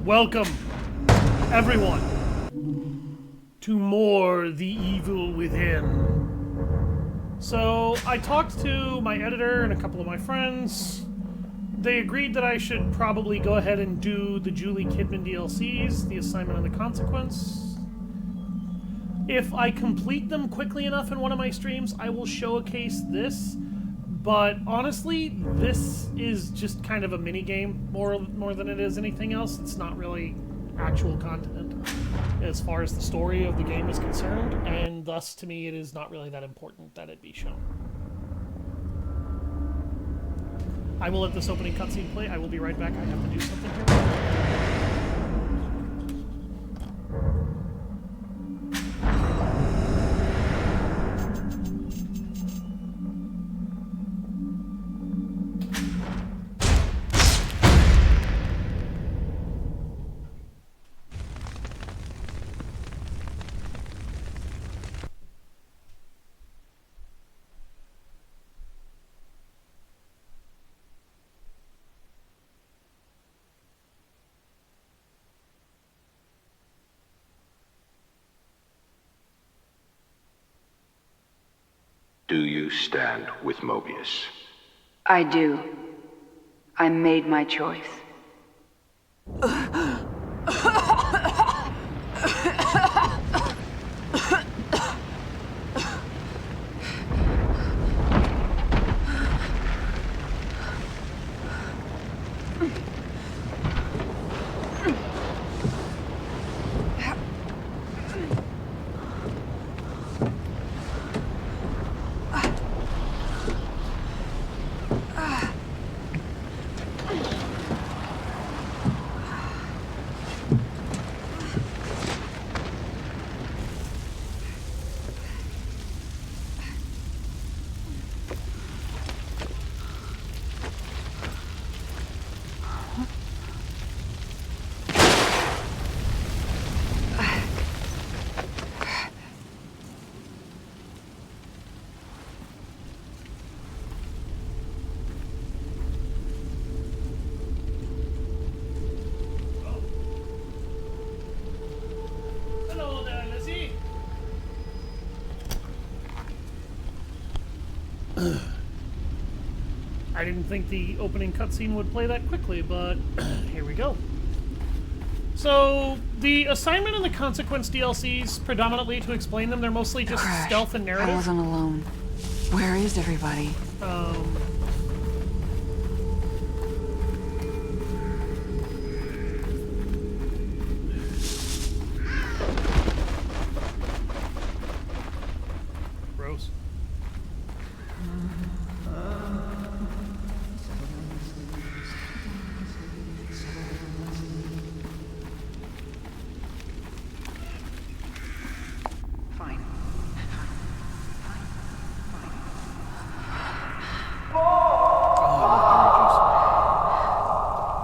Welcome, everyone, to more The Evil Within. So, I talked to my editor and a couple of my friends. They agreed that I should probably go ahead and do the Julie Kidman DLCs, The Assignment and the Consequence. If I complete them quickly enough in one of my streams, I will showcase this. But honestly, this is just kind of a mini game more than it is anything else. It's not really actual content as far as the story of the game is concerned, and thus to me it is not really that important that it be shown. I will let this opening cutscene play. I will be right back. I have to do something here. Do you stand with Mobius? I do. I made my choice. I didn't think the opening cutscene would play that quickly, but here we go. So, the Assignment and the Consequence DLCs, predominantly to explain them, they're mostly just stealth and narrative. I wasn't alone. Where is everybody? Gross.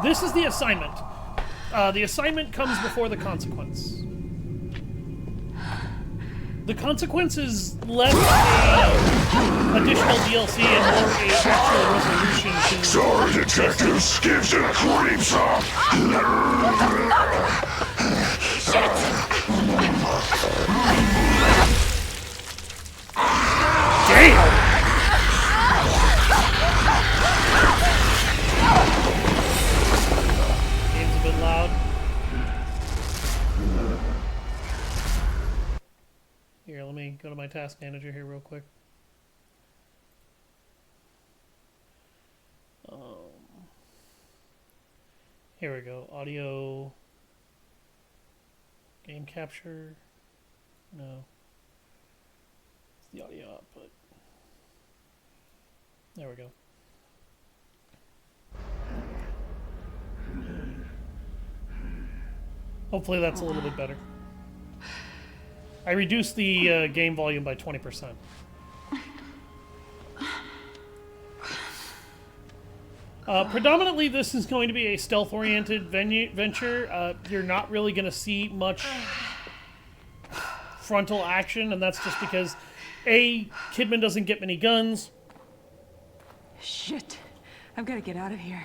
This is the assignment. The assignment comes before the consequence. The consequence is less a additional DLC and more a actual resolution to... Sorry, detectives. Gives it a creeps up. Damn! Game's a bit loud. Here, let me go to my task manager here real quick. Here we go. Audio. Game capture. No. It's the audio output. There we go. Hopefully that's a little bit better. I reduced the game volume by 20%. Predominantly, this is going to be a stealth-oriented venture. You're not really going to see much frontal action, and that's just because, A, Kidman doesn't get many guns. Shit. I've got to get out of here.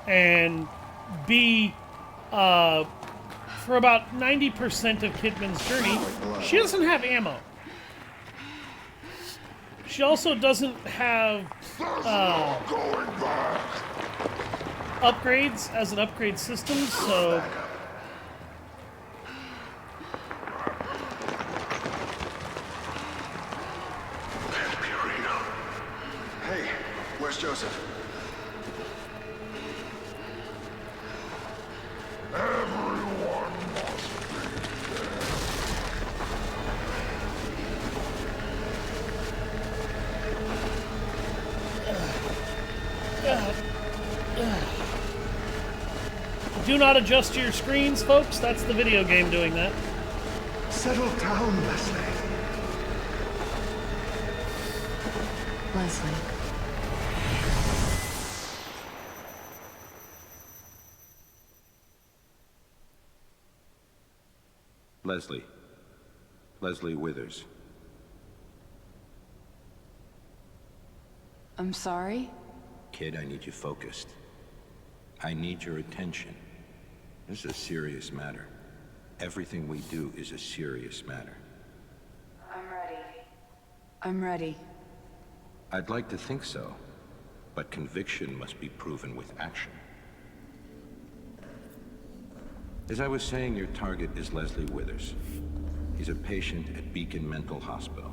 And B, for about 90% of Kidman's journey, she doesn't have ammo. She also doesn't have upgrades as an upgrade system, so... Hey, where's Joseph? Everyone must Do not adjust your screens, folks. That's the video game doing that. settle down, Leslie. Leslie. Leslie. Leslie Withers. I'm sorry? Kid, I need you focused. I need your attention. This is a serious matter. Everything we do is a serious matter. I'm ready. I'm ready. I'd like to think so, but conviction must be proven with action. As I was saying, your target is Leslie Withers. He's a patient at Beacon Mental Hospital.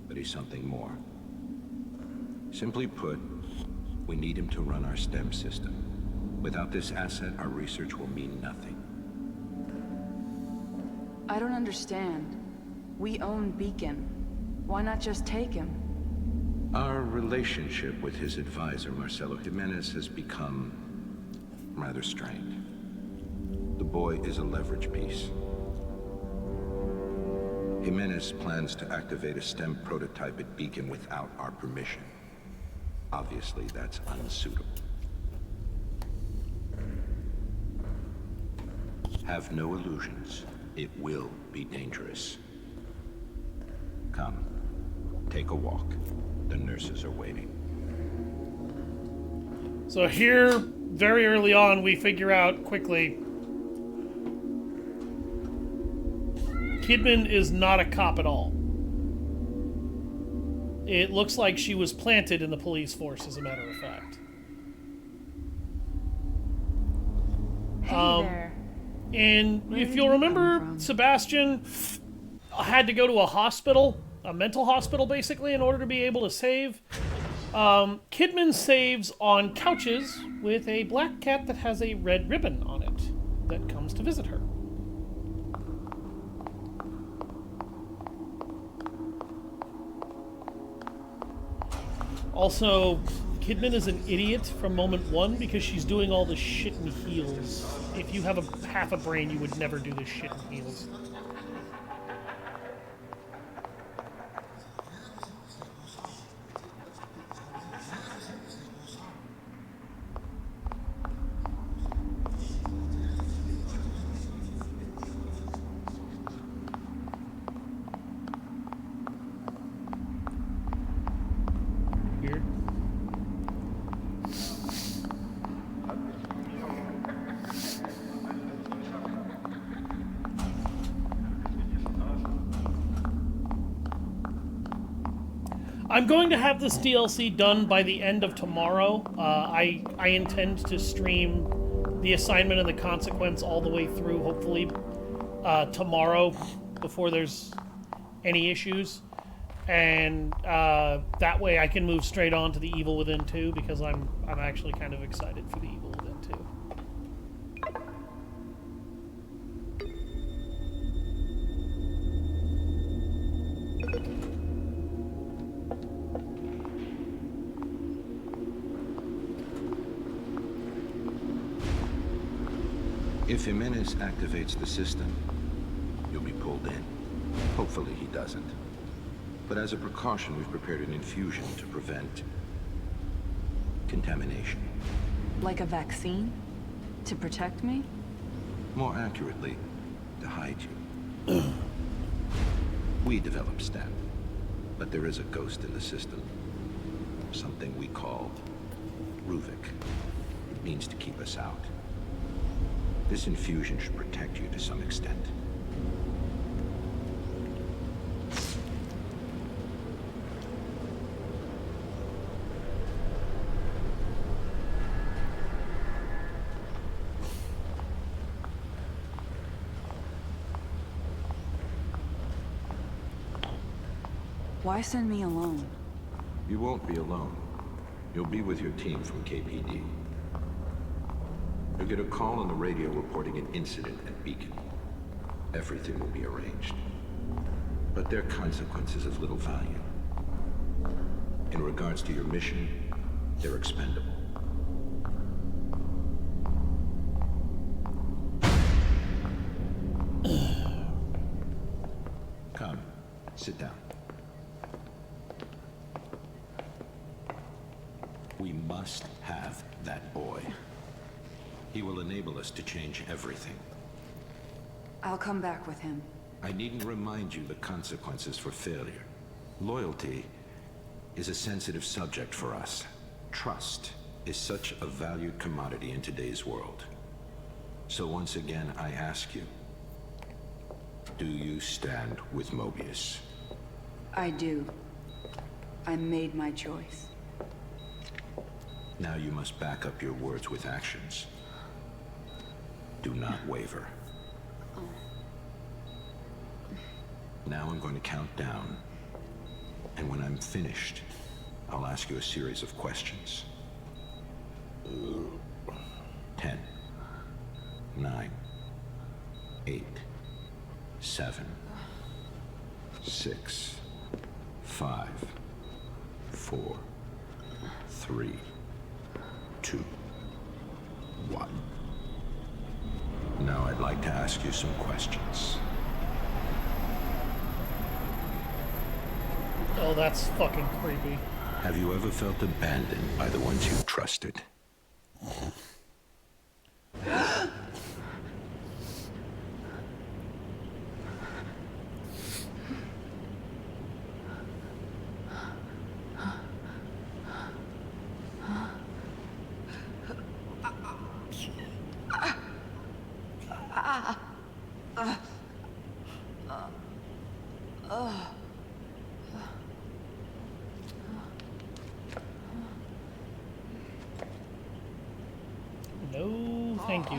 But he's something more. Simply put, we need him to run our STEM system. Without this asset, our research will mean nothing. I don't understand. We own Beacon. Why not just take him? Our relationship with his advisor, Marcelo Jimenez, has become rather strained. The boy is a leverage piece. Jimenez plans to activate a STEM prototype at Beacon without our permission. Obviously, that's unsuitable. Have no illusions. It will be dangerous. Come, take a walk. The nurses are waiting. So here, very early on, we figure out quickly Kidman is not a cop at all. It looks like she was planted in the police force, as a matter of fact. Hey there. And Where if did you'll you remember, come from? Sebastian had to go to a hospital, a mental hospital, basically, in order to be able to save. Kidman saves on couches with a black cat that has a red ribbon on it that comes to visit her. Also, Kidman is an idiot from moment one because she's doing all this shit in heels. If you have half a brain, you would never do this shit in heels. Weird. I'm going to have this DLC done by the end of tomorrow. I intend to stream the assignment and the consequence all the way through, hopefully, tomorrow before there's any issues. And that way I can move straight on to the Evil Within 2 because I'm actually kind of excited for the Evil Within 2. If Jimenez activates the system, you'll be pulled in. Hopefully he doesn't. But as a precaution, we've prepared an infusion to prevent contamination. Like a vaccine? To protect me? More accurately, to hide you. We developed STEM, but there is a ghost in the system. Something we call Ruvik. means to keep us out. This infusion should protect you to some extent. Why send me alone? You won't be alone. You'll be with your team from KPD. You'll get a call on the radio reporting an incident at Beacon. Everything will be arranged. But there are consequences of little value. In regards to your mission, they're expendable. Come, sit down. We must have that boy. He will enable us to change everything. I'll come back with him. I needn't remind you the consequences for failure. Loyalty is a sensitive subject for us. Trust is such a valued commodity in today's world. So once again, I ask you, do you stand with Mobius? I do. I made my choice. Now you must back up your words with actions. Do not waver. Now I'm going to count down. And when I'm finished, I'll ask you a series of questions. 10, 9, 8, 7, 6, 5, 4, 3, 2, 1. Now I'd like to ask you some questions. Oh, that's fucking creepy. Have you ever felt abandoned by the ones you trusted? No, thank you.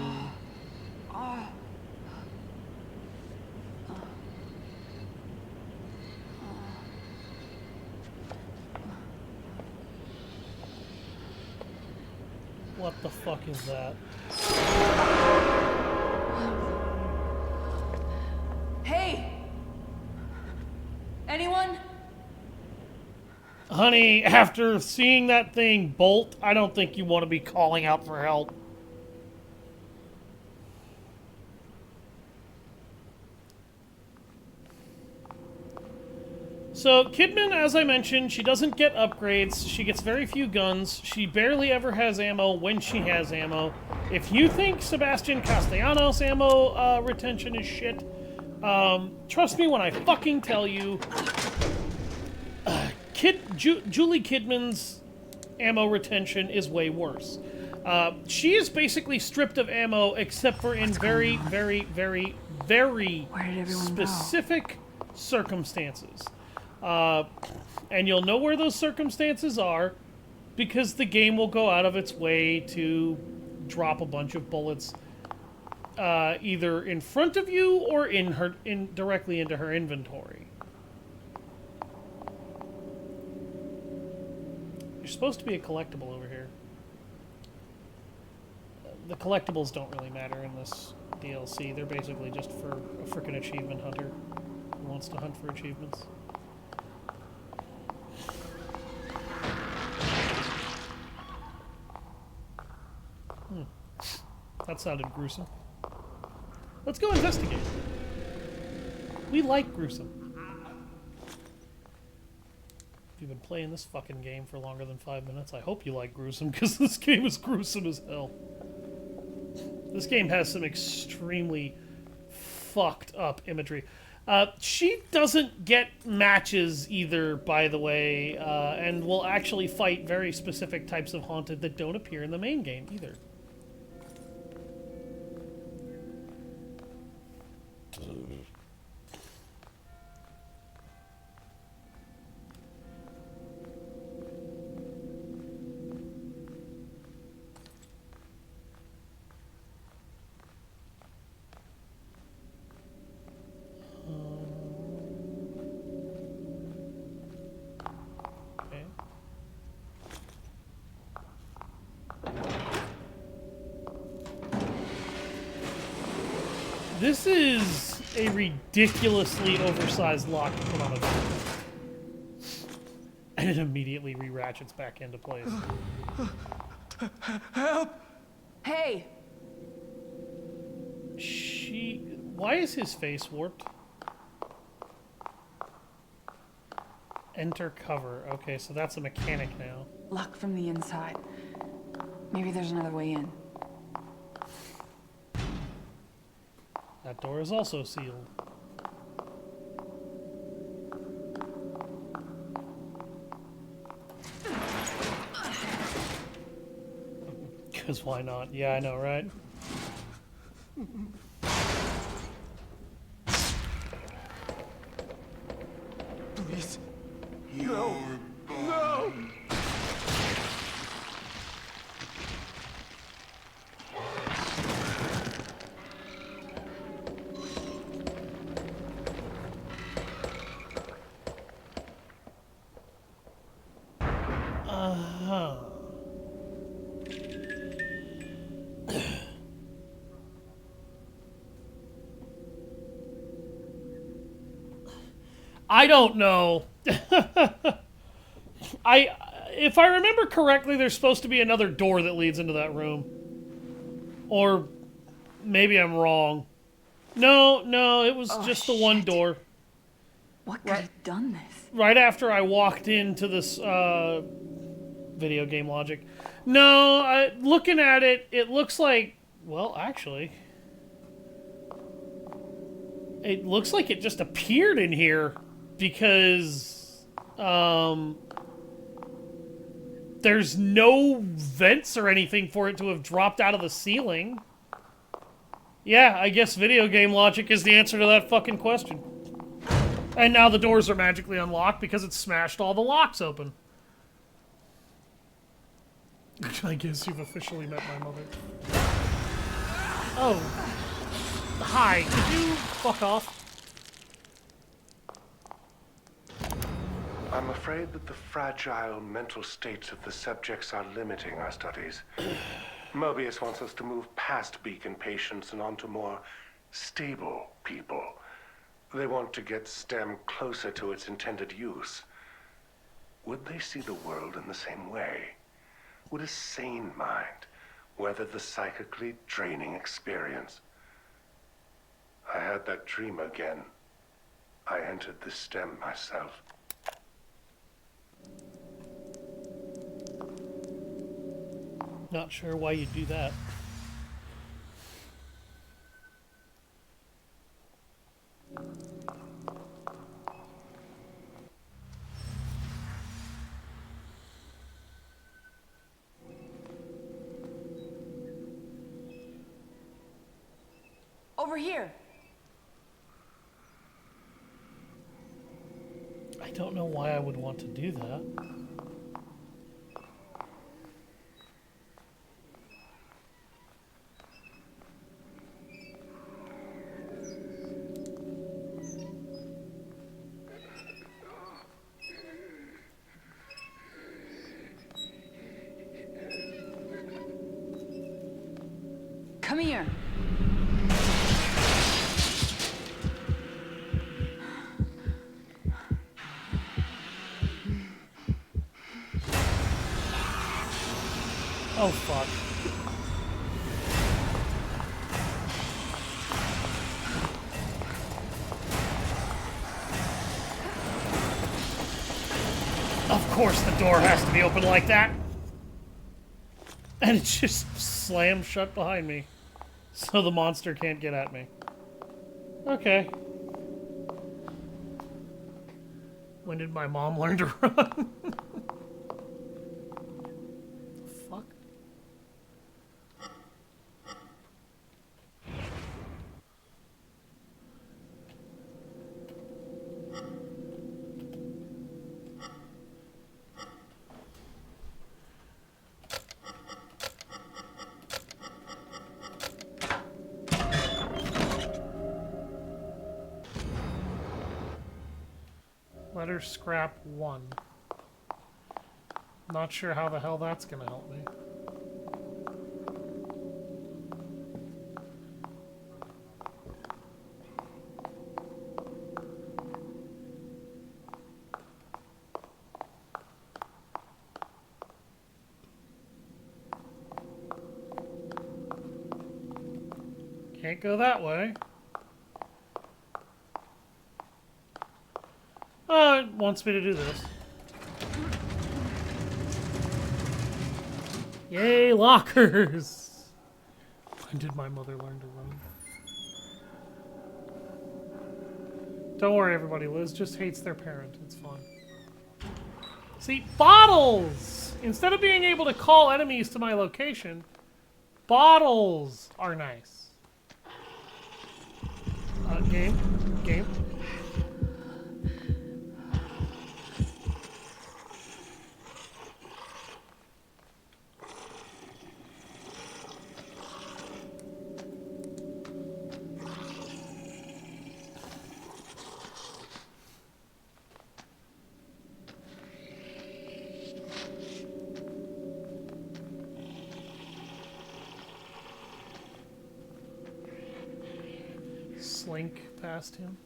What the fuck is that? Hey! Anyone? Honey, after seeing that thing bolt, I don't think you want to be calling out for help. So, Kidman, as I mentioned, she doesn't get upgrades. She gets very few guns. She barely ever has ammo when she has ammo. If you think Sebastian Castellanos' ammo retention is shit, trust me when I fucking tell you, Julie Kidman's ammo retention is way worse. She is basically stripped of ammo except for in very, very, very, very specific circumstances. And you'll know where those circumstances are because the game will go out of its way to drop a bunch of bullets either in front of you or directly into her inventory. There's supposed to be a collectible over here. The collectibles don't really matter in this DLC. They're basically just for a frickin' achievement hunter who wants to hunt for achievements. That sounded gruesome. Let's go investigate. We like gruesome. If you've been playing this fucking game for longer than 5 minutes, I hope you like gruesome, because this game is gruesome as hell. This game has some extremely fucked up imagery. She doesn't get matches either, by the way, and will actually fight very specific types of haunted that don't appear in the main game either. Okay. This is a ridiculously oversized lock to put on a door. And it immediately re-ratchets back into place. Help! Hey! Why is his face warped? Enter cover. Okay, so that's a mechanic now. Locked from the inside. Maybe there's another way in. That door is also sealed. Because why not? Yeah, I know, right? Please. No. No! Uh-huh. I don't know. If I remember correctly, there's supposed to be another door that leads into that room. Or maybe I'm wrong. No, it was just the one door. What could have done this? Right after I walked into this video game logic. No, looking at it, it looks like... Well, actually... It looks like it just appeared in here because... there's no vents or anything for it to have dropped out of the ceiling. Yeah, I guess video game logic is the answer to that fucking question. And now the doors are magically unlocked because it smashed all the locks open. I guess you've officially met my mother. Oh. Hi, could you fuck off? I'm afraid that the fragile mental states of the subjects are limiting our studies. Mobius wants us to move past beacon patients and onto more stable people. They want to get STEM closer to its intended use. Would they see the world in the same way? Would a sane mind weather the psychically draining experience? I had that dream again. I entered the STEM myself. Not sure why you'd do that. Over here! I don't know why I would want to do that. Come here! Oh, fuck. Of course the door has to be open like that. And it just slams shut behind me. So the monster can't get at me. Okay. When did my mom learn to run? Fuck. Letter scrap 1. Not sure how the hell that's gonna help me. Can't go that way. Oh, it wants me to do this. Yay, lockers! When did my mother learn to run? Don't worry, everybody. Liz just hates their parent. It's fine. See, bottles! Instead of being able to call enemies to my location, bottles are nice. Game. Slink past him.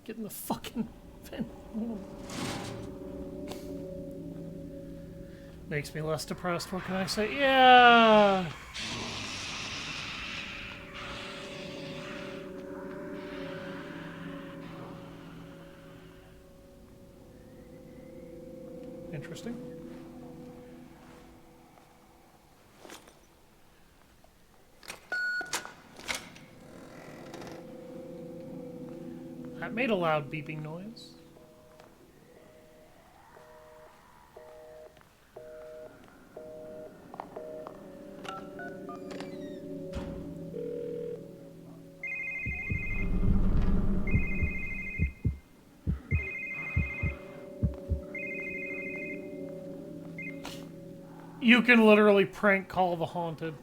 Get in the fucking vent. Makes me less depressed, what can I say? Yeah! Interesting. That made a loud beeping noise. You can literally prank call the haunted.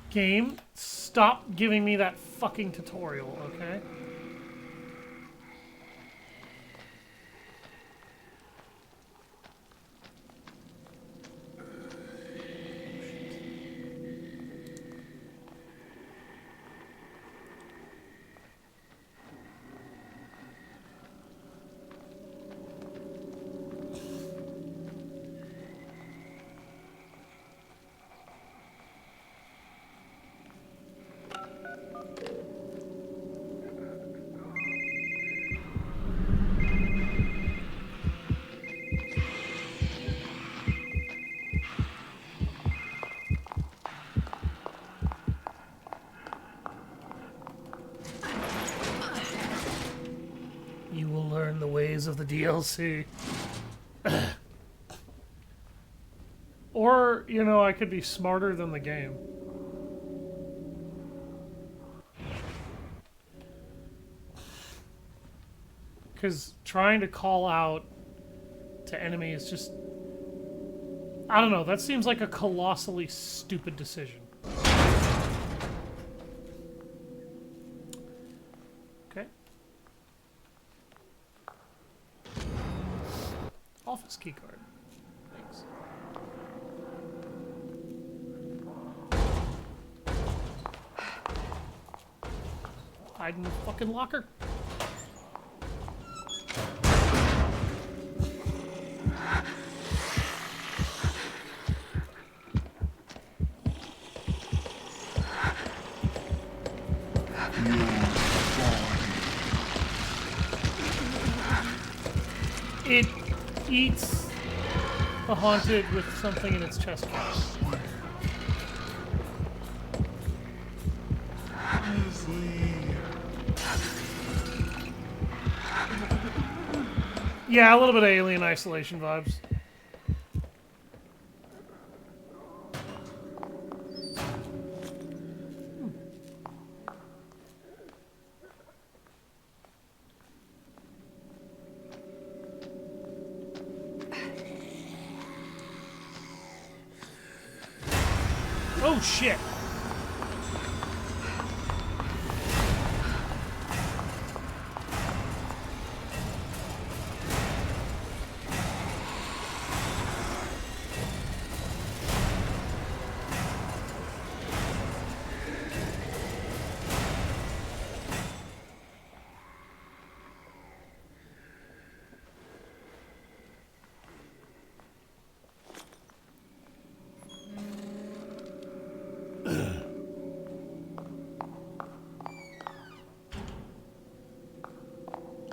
Game, stop giving me that fucking tutorial, okay? You will learn the ways of the DLC. Or, you know, I could be smarter than the game. Because trying to call out to enemies. Just, I don't know. That seems like a colossally stupid decision. Okay. Office keycard. Thanks. Hide in the fucking locker. It eats the haunted with something in its chest cavity. Yeah, a little bit of Alien Isolation vibes. Oh shit!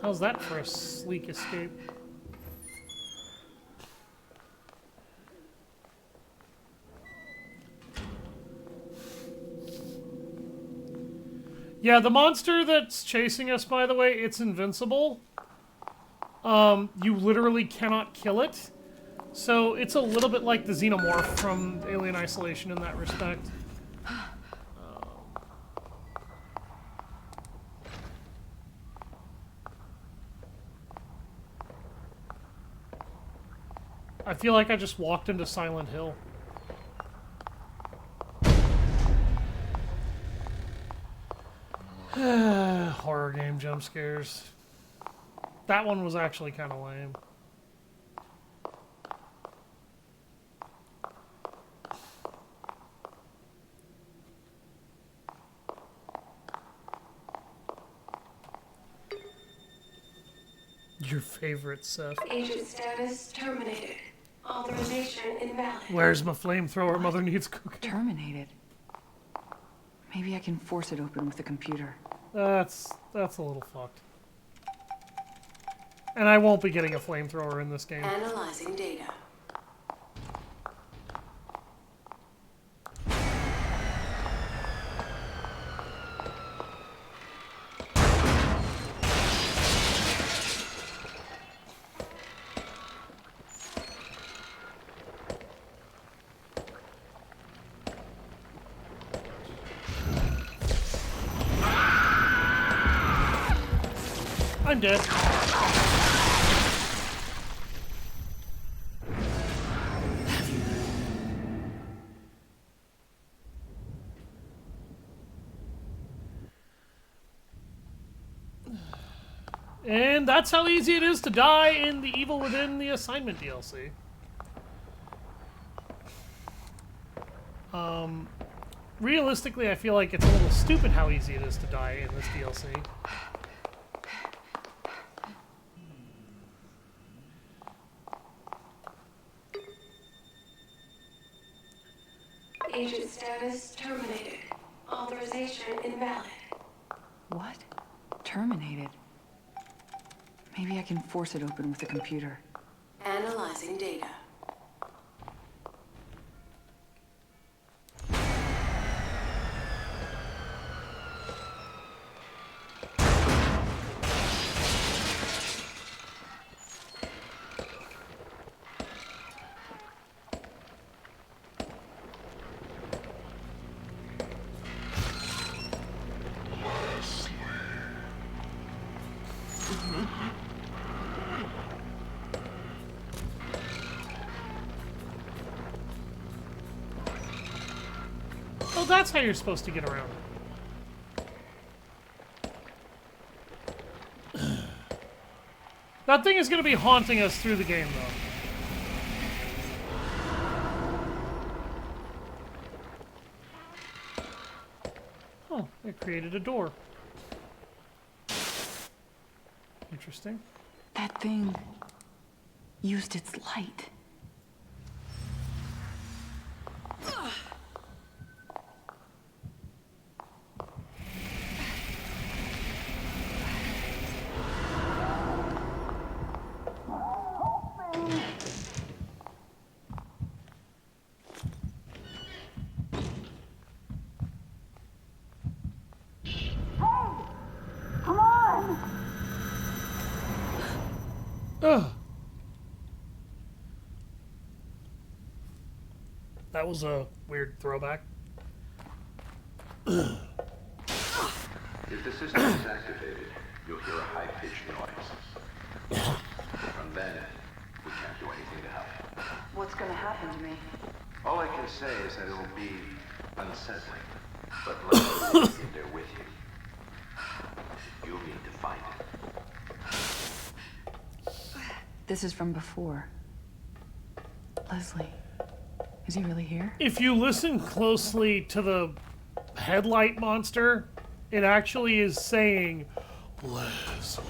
How's that for a sleek escape? Yeah, the monster that's chasing us, by the way, it's invincible. You literally cannot kill it. So it's a little bit like the Xenomorph from Alien Isolation in that respect. I feel like I just walked into Silent Hill. Horror game jump scares. That one was actually kind of lame. Your favorite, Seth. Agent status terminated. Authorization invalid. Where's my flamethrower? Mother needs cooking. Terminated. Maybe I can force it open with the computer. That's a little fucked. And I won't be getting a flamethrower in this game. Analyzing data. I'm dead. And that's how easy it is to die in the Evil Within the Assignment DLC. Realistically, I feel like it's a little stupid how easy it is to die in this DLC. Agent status terminated. Authorization invalid. What? Terminated. Maybe I can force it open with the computer. Analyzing data. that's how you're supposed to get around it. That thing is going to be haunting us through the game, though. Oh, it created a door. Interesting. That thing used its light. Ugh. That was a weird throwback. If the system is activated, you'll hear a high-pitched noise. From then, we can't do anything to help. What's gonna happen to me? All I can say is that it'll be unsettling, but Leslie will be there with you. You'll need to find it. This is from before. Leslie, is he really here? If you listen closely to the headlight monster, it actually is saying, Leslie.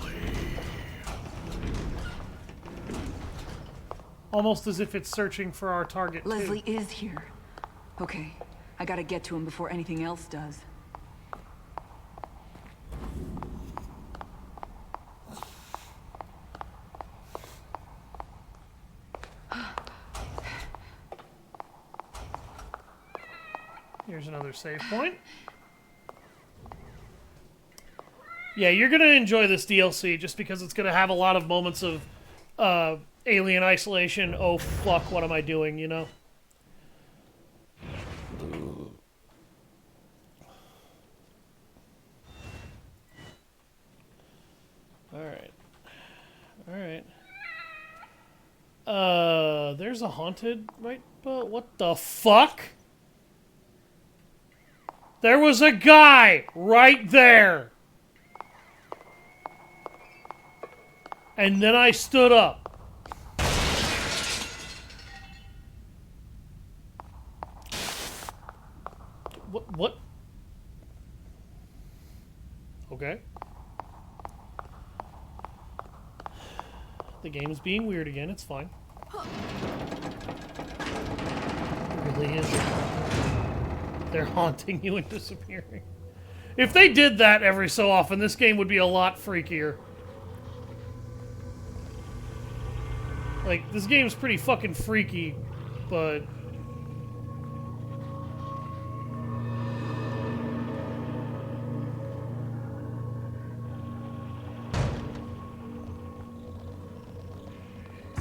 Almost as if it's searching for our target, too. Leslie is here. Okay, I gotta get to him before anything else does. Here's another save point. Yeah, you're going to enjoy this DLC just because it's going to have a lot of moments of alien isolation. Oh, fuck, what am I doing, you know? Alright. Alright. There's a haunted, right? But what the fuck? There was a guy right there. And then I stood up. What? Okay. The game's being weird again. It's fine. It really is. They're haunting you and disappearing. If they did that every so often, this game would be a lot freakier. Like, this game's pretty fucking freaky, but...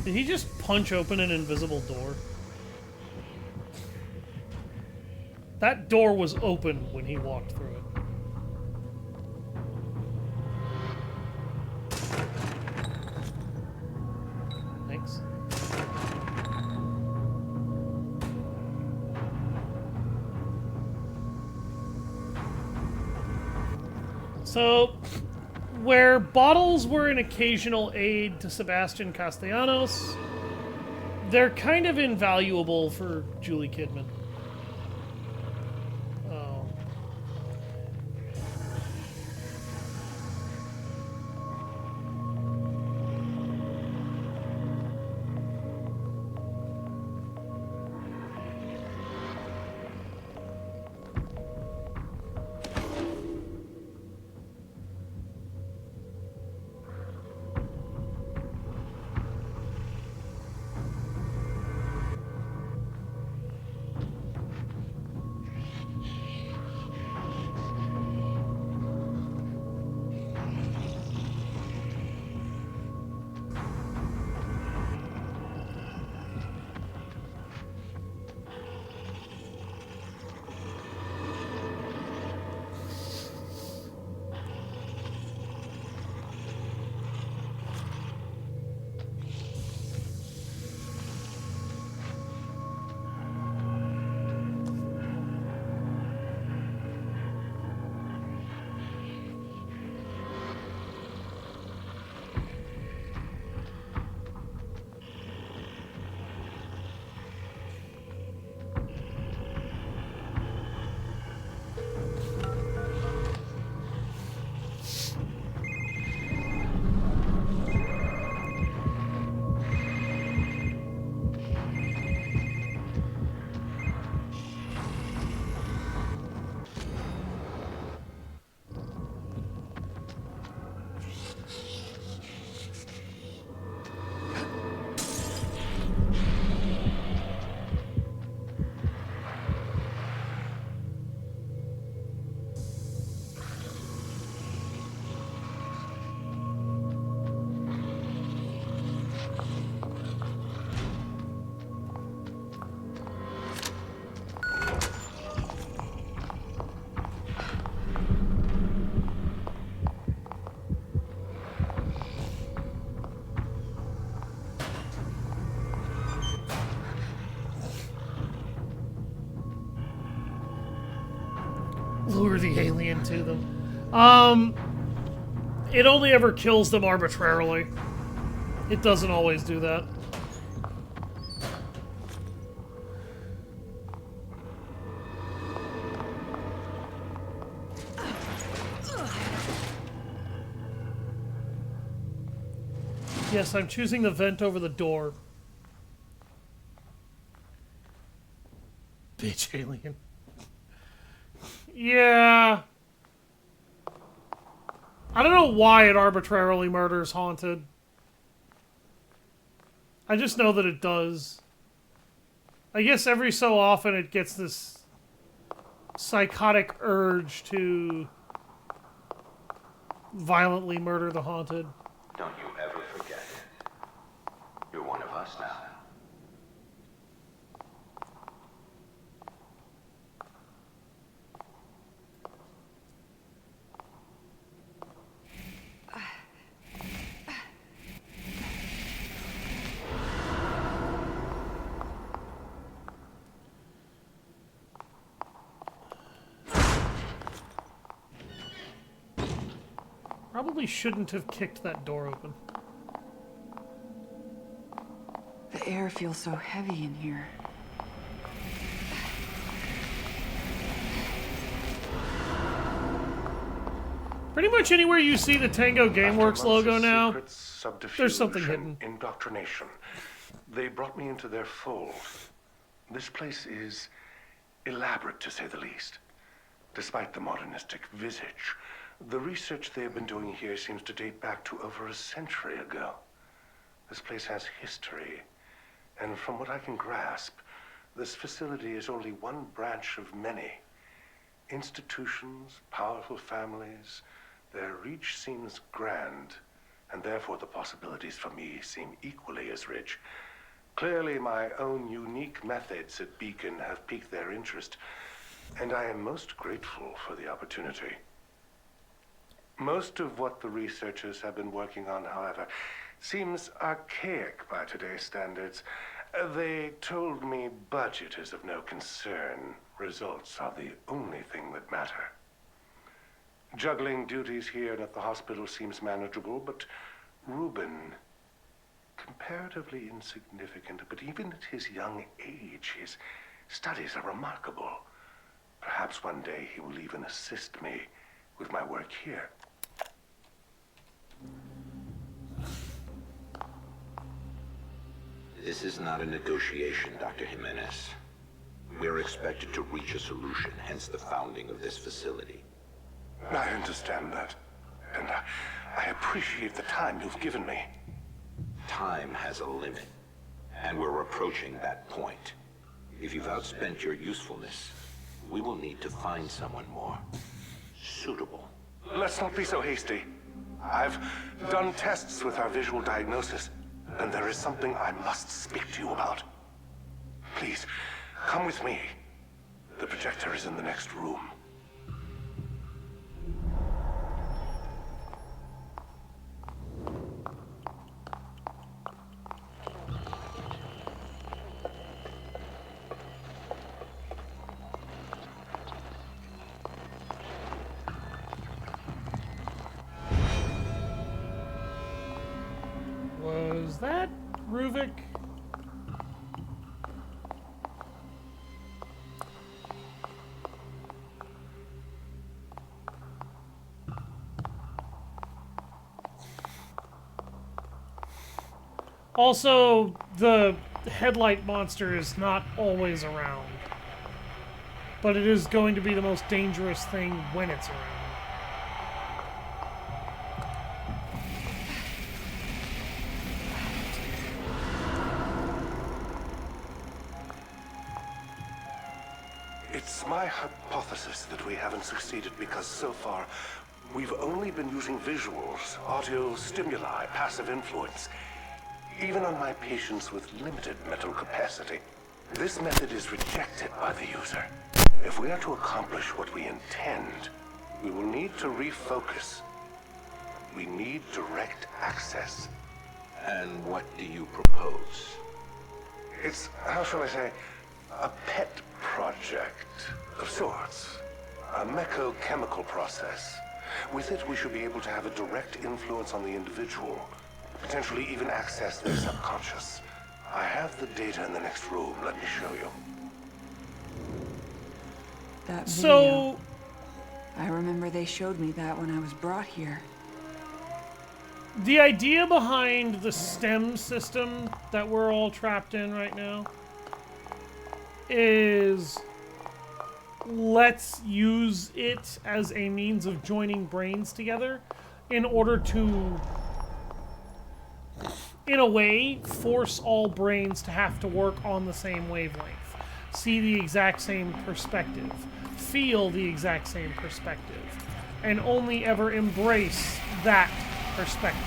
Did he just punch open an invisible door? That door was open when he walked through it. Thanks. So, where bottles were an occasional aid to Sebastian Castellanos, they're kind of invaluable for Julie Kidman. lure the alien to them. It only ever kills them arbitrarily. It doesn't always do that. Yes, I'm choosing the vent over the door. Bitch alien. Yeah. I don't know why it arbitrarily murders Haunted. I just know that it does. I guess every so often it gets this psychotic urge to violently murder the Haunted. Don't you ever forget it. You're one of us now. Probably shouldn't have kicked that door open. The air feels so heavy in here. Pretty much anywhere you see the Tango Gameworks logo now, there's something hidden. Indoctrination. They brought me into their fold. This place is elaborate, to say the least. Despite the modernistic visage, the research they have been doing here seems to date back to over a century ago. This place has history, and from what I can grasp, this facility is only one branch of many. Institutions, powerful families, their reach seems grand, and therefore the possibilities for me seem equally as rich. Clearly, my own unique methods at Beacon have piqued their interest, and I am most grateful for the opportunity. Most of what the researchers have been working on, however, seems archaic by today's standards. They told me budget is of no concern. Results are the only thing that matter. Juggling duties here and at the hospital seems manageable, but Reuben, comparatively insignificant, but even at his young age, his studies are remarkable. Perhaps one day he will even assist me with my work here. This is not a negotiation, Dr. Jimenez. We're expected to reach a solution, hence the founding of this facility. I understand that, and I appreciate the time you've given me. Time has a limit, and we're approaching that point. If you've outspent your usefulness, we will need to find someone more suitable. Let's not be so hasty. I've done tests with our visual diagnosis, and there is something I must speak to you about. Please, come with me. The projector is in the next room. Was that Ruvik? Also, the headlight monster is not always around. But it is going to be the most dangerous thing when it's around. It's my hypothesis that we haven't succeeded because so far, we've only been using visuals, audio stimuli, passive influence, even on my patients with limited mental capacity. This method is rejected by the user. If we are to accomplish what we intend, we will need to refocus. We need direct access. And what do you propose? It's, how shall I say, a pet project of sorts. A mechochemical process. With it, we should be able to have a direct influence on the individual, potentially even access their subconscious. I have the data in the next room. Let me show you. That So, video. I remember they showed me that when I was brought here. the idea behind the STEM system that we're all trapped in right now is let's use it as a means of joining brains together in order to, in a way, force all brains to have to work on the same wavelength, see the exact same perspective, feel the exact same perspective, and only ever embrace that perspective.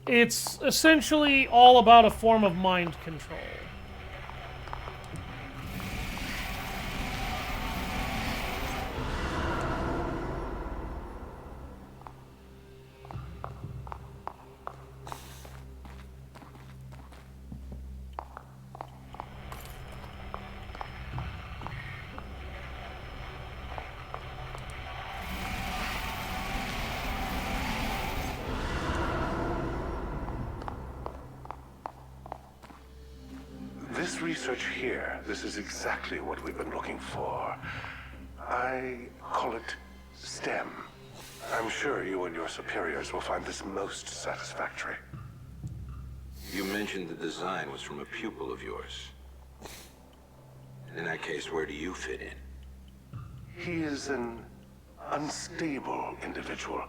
It's essentially all about a form of mind control. This research here, this is exactly what we've been looking for. I call it STEM. I'm sure you and your superiors will find this most satisfactory. You mentioned the design was from a pupil of yours. In that case, where do you fit in? He is an unstable individual.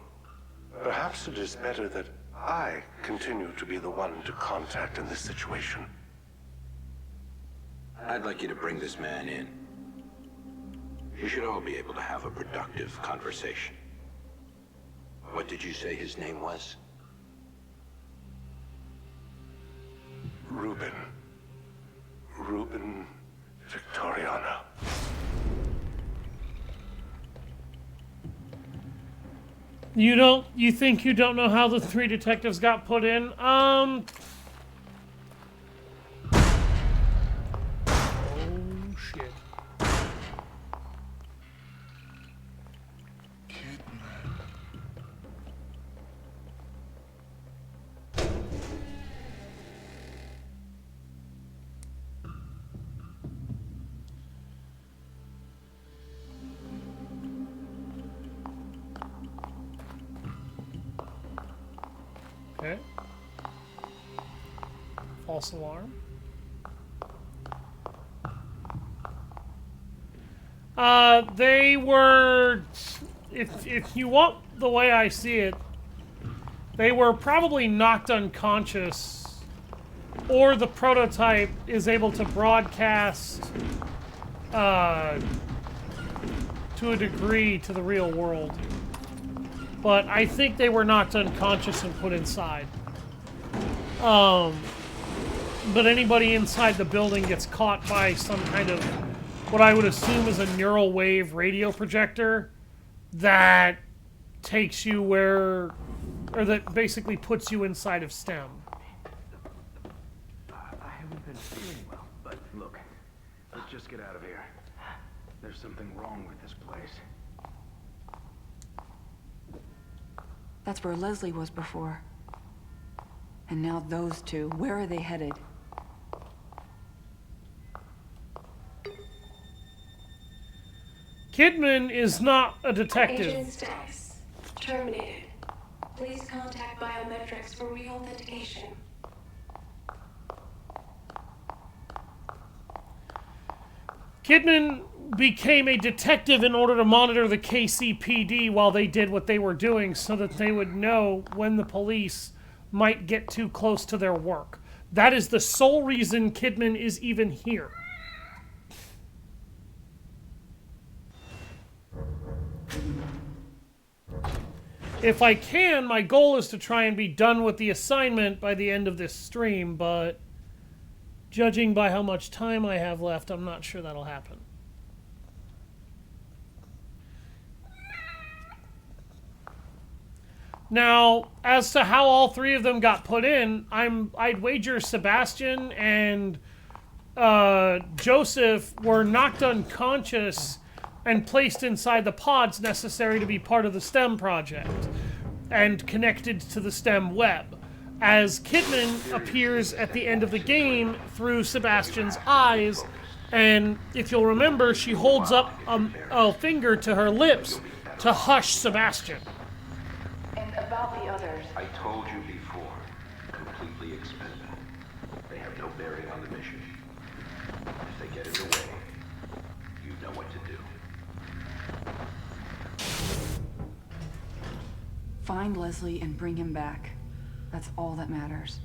Perhaps it is better that I continue to be the one to contact in this situation. I'd like you to bring this man in. We should all be able to have a productive conversation. What did you say his name was? Ruben Victoriano. You think you don't know how the three detectives got put in? Oh shit. Okay. False alarm. They were, if you want the way I see it, they were probably knocked unconscious, or the prototype is able to broadcast to a degree to the real world. But I think they were knocked unconscious and put inside. But anybody inside the building gets caught by some kind of, what I would assume is a neural wave radio projector that takes you where, or that basically puts you inside of STEM. I haven't been feeling well, but look, let's just get out of here. There's something wrong with this place. That's where Leslie was before. And now those two, where are they headed? Kidman is not a detective. Agent status terminated. Please contact biometrics for reauthentication. Kidman became a detective in order to monitor the KCPD while they did what they were doing so that they would know when the police might get too close to their work. That is the sole reason Kidman is even here. If I can, my goal is to try and be done with the assignment by the end of this stream, but judging by how much time I have left, I'm not sure that'll happen. Now, as to how all three of them got put in, I'd wager Sebastian and Joseph were knocked unconscious and placed inside the pods necessary to be part of the STEM project and connected to the STEM web, as Kidman appears at the end of the game through Sebastian's eyes, and if you'll remember, she holds up a finger to her lips to hush Sebastian. And about the others. I told you before, completely expendable. They have no bearing on the mission. If they get in the way, you know what to do. Find Leslie and bring him back. That's all that matters.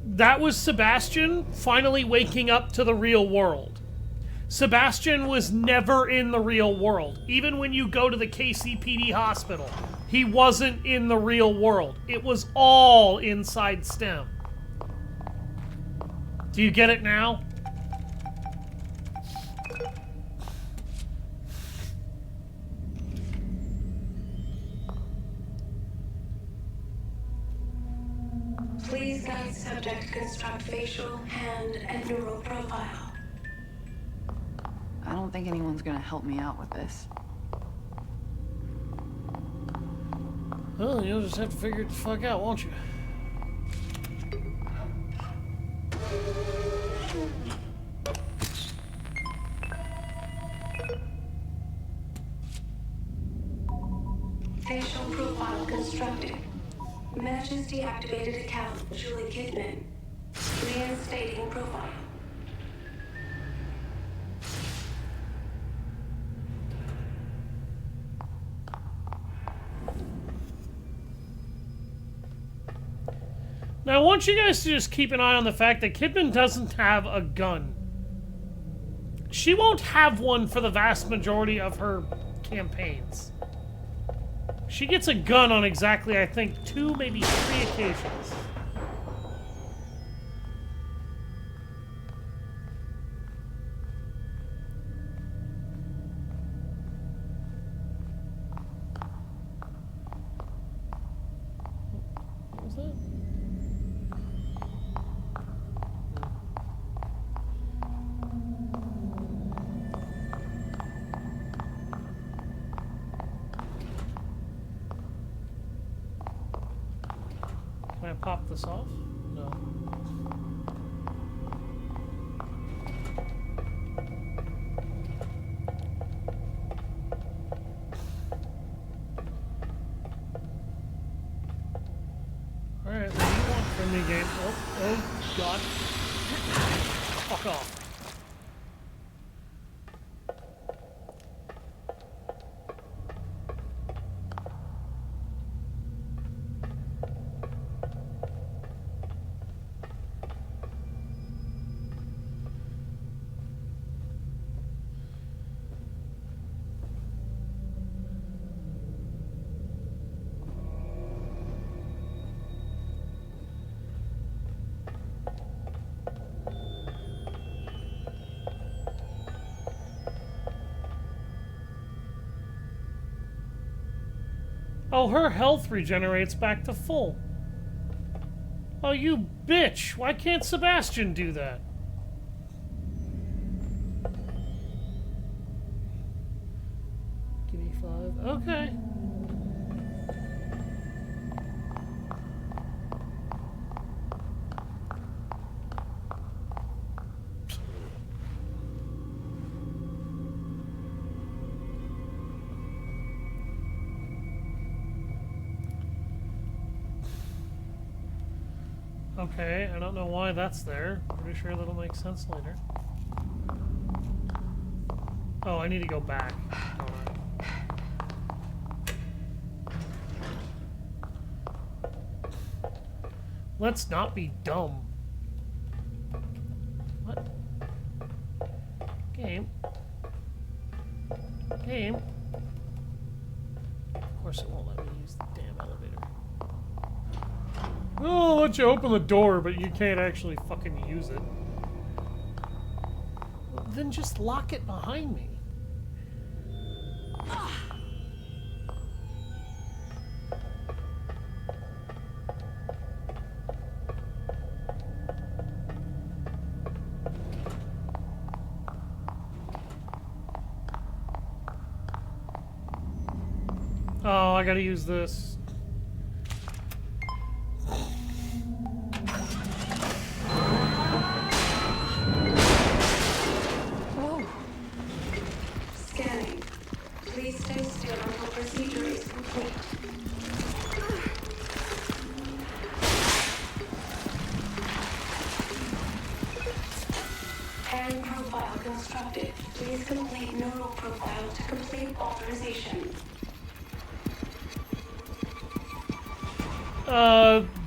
That was Sebastian finally waking up to the real world. Sebastian was never in the real world. Even when you go to the KCPD hospital, he wasn't in the real world. It was all inside STEM. Do you get it now? Please guide subject construct facial, hand, and neural profile. I don't think anyone's gonna help me out with this. Well, you'll just have to figure it the fuck out, won't you? Facial profile constructed. Matches deactivated account Julie Kidman. Reinstating profile. Now, I want you guys to just keep an eye on the fact that Kidman doesn't have a gun. She won't have one for the vast majority of her campaigns. She gets a gun on exactly, I think, 2, maybe 3 occasions. What was that? Can I pop this off? No. Alright, what do you want from me, game? Oh, God. Fuck off. Oh, her health regenerates back to full. Oh, you bitch! Why can't Sebastian do that? Give me 5. Okay. Okay, I don't know why that's there. Pretty sure that'll make sense later. Oh, I need to go back. Alright. Let's not be dumb. What? Game. Game. Of course it won't let me use the damn elevator. Oh, I'll let you open the door, but you can't actually fucking use it. Then just lock it behind me. Oh, I gotta use this. Whoa. Scanning. Please stay still until procedure is complete. Hand profile constructed. Please complete neural profile to complete authorization.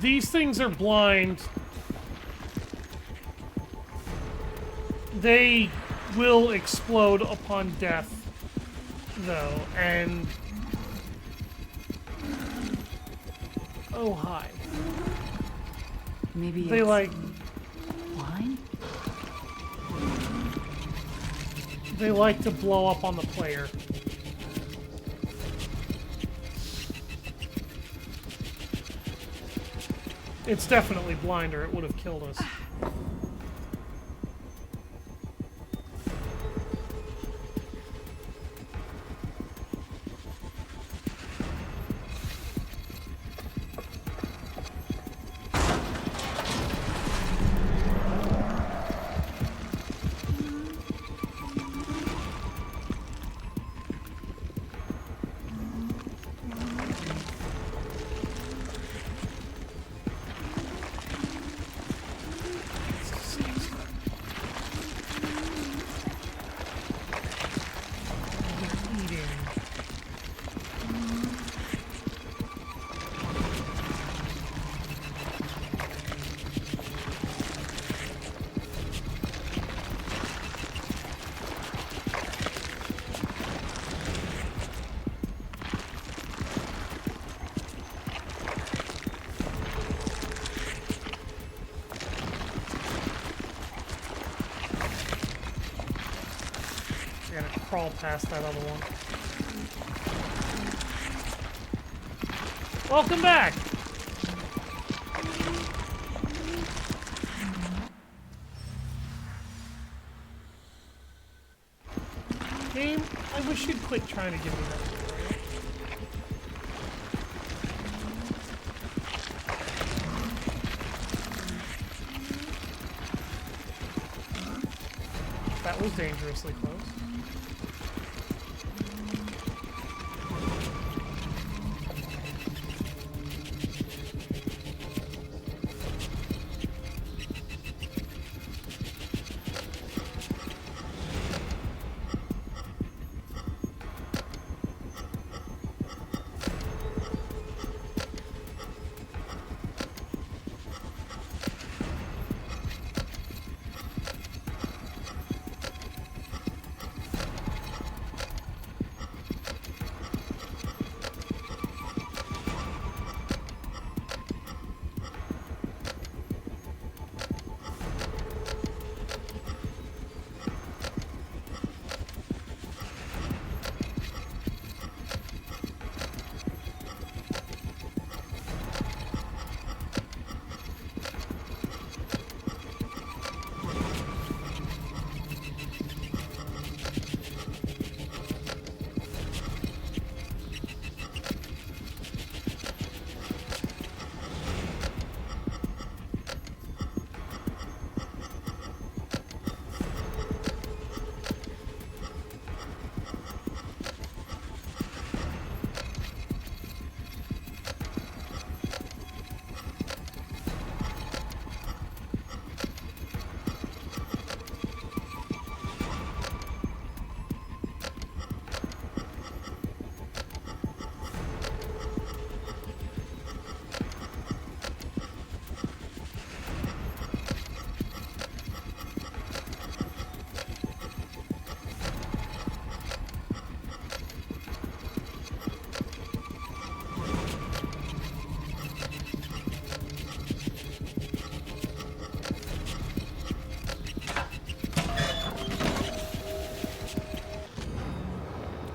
These things are blind. They will explode upon death, though, and... Oh, hi. Maybe They, it's like... wine? They like to blow up on the player. It's definitely blind, or it would have killed us. I gotta crawl past that other one. Welcome back! Game, I wish you'd quit trying to give me that tutorial. That was dangerously close.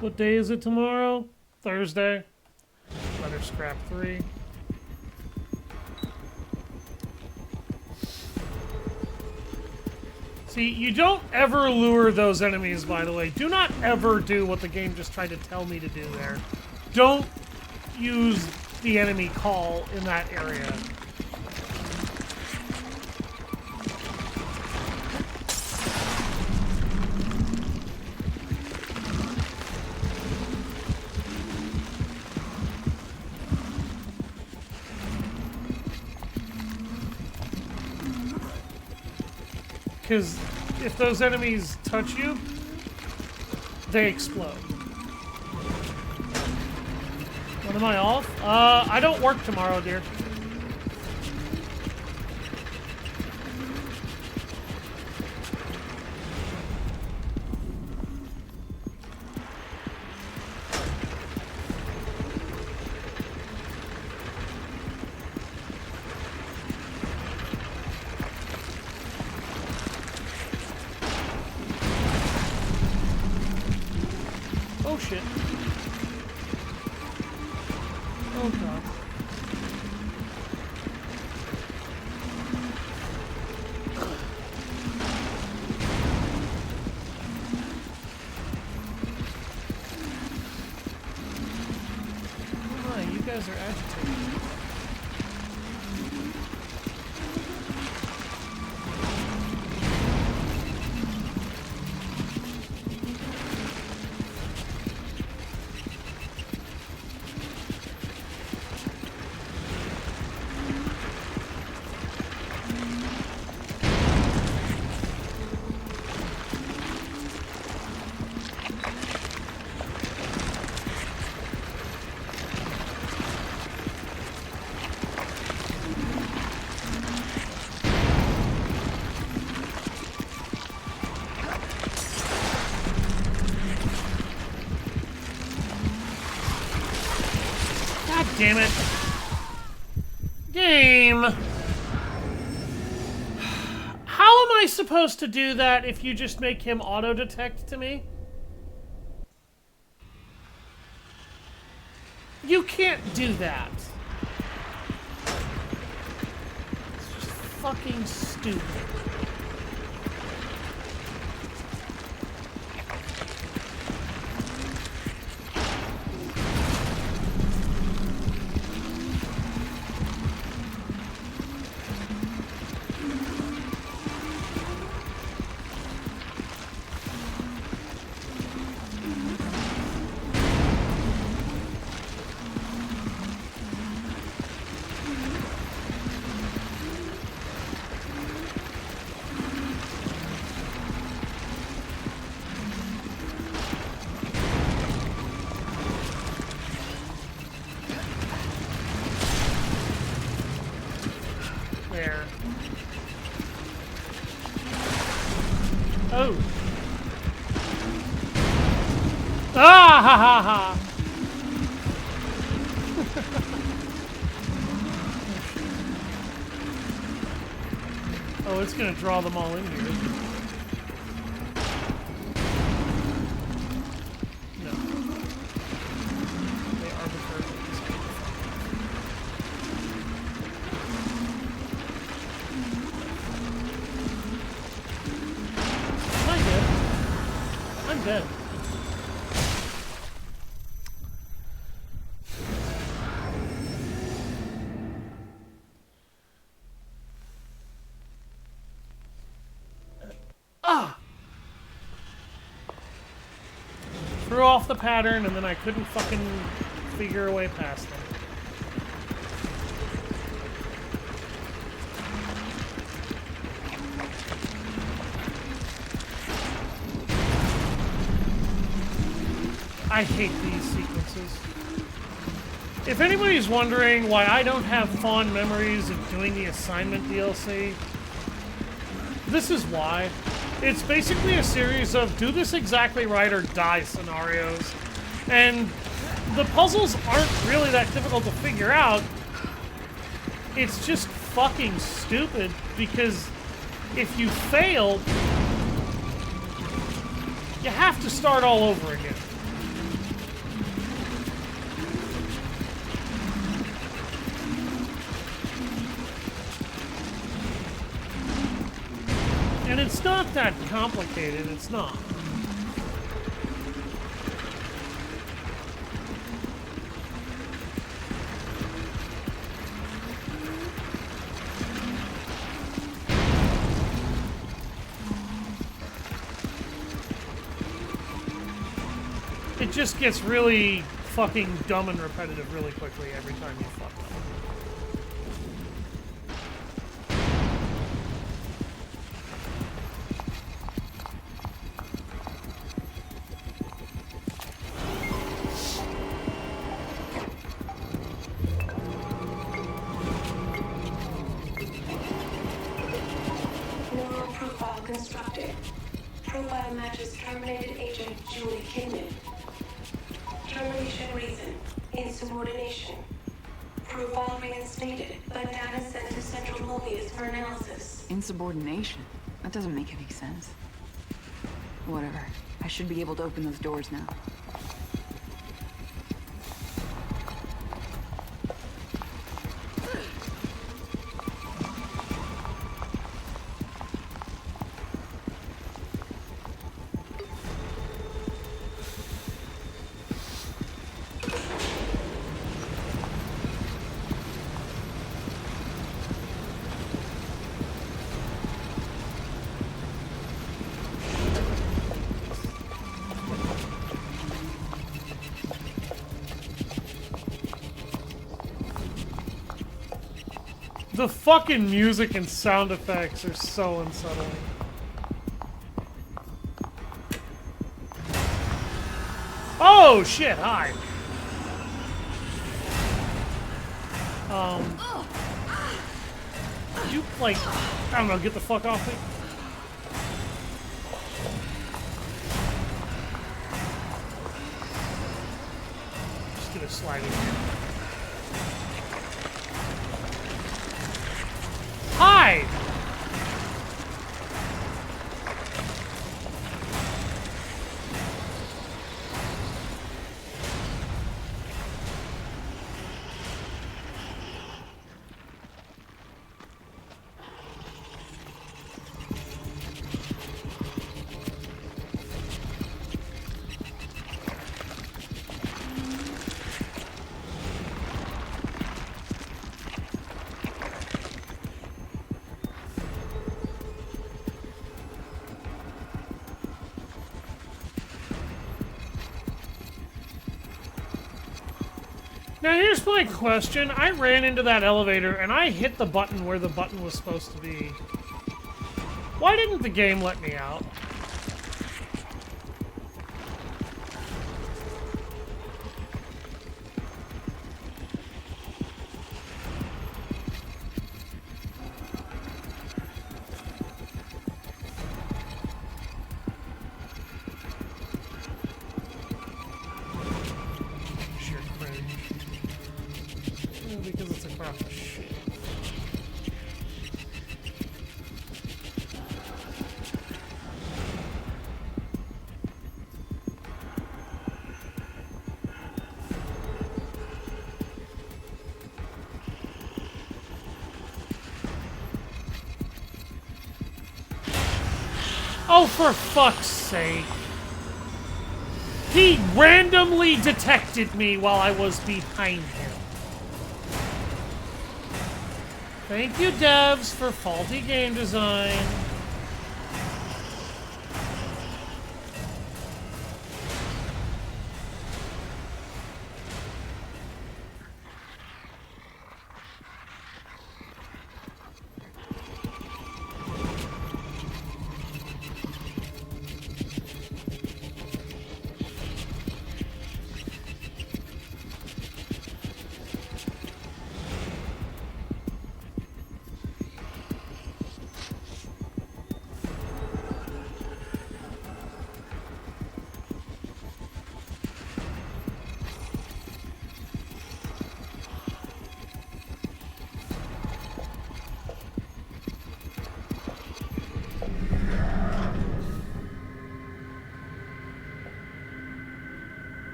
What day is it tomorrow? Thursday. Better scrap 3. See, you don't ever lure those enemies, by the way. Do not ever do what the game just tried to tell me to do there. Don't use the enemy call in that area. Because if those enemies touch you, they explode. What am I off? I don't work tomorrow, dear. Oh shit. Oh god. Oh my, you guys are agitated. God damn it. Game. How am I supposed to do that if you just make him auto-detect to me? You can't do that. It's just fucking stupid. There. Oh. Ah ha ha ha. Oh, it's gonna draw them all in here. No. They arbitrarily decide. Am I dead? I'm dead. Threw off the pattern, and then I couldn't fucking figure a way past them. I hate these sequences. If anybody's wondering why I don't have fond memories of doing the assignment DLC, this is why. It's basically a series of do this exactly right or die scenarios. And the puzzles aren't really that difficult to figure out. It's just fucking stupid because if you fail, you have to start all over again. And it's not that complicated, it's not. It just gets really fucking dumb and repetitive really quickly every time you fuck up. Neural profile constructed. Profile matches terminated agent Julie Kingman. Termination reason: insubordination. Profile reinstated, but data sent to Central Mobius for analysis. Insubordination? That doesn't make any sense. Whatever. I should be able to open those doors now. The fucking music and sound effects are so unsettling. Oh shit, hi. You like, I don't know, get the fuck off me? Just gonna slide in here. Hi! Now here's my question. I ran into that elevator and I hit the button where the button was supposed to be. Why didn't the game let me out? Because it's a crock of shit. Oh, for fuck's sake. He randomly detected me while I was behind him. Thank you, devs, for faulty game design.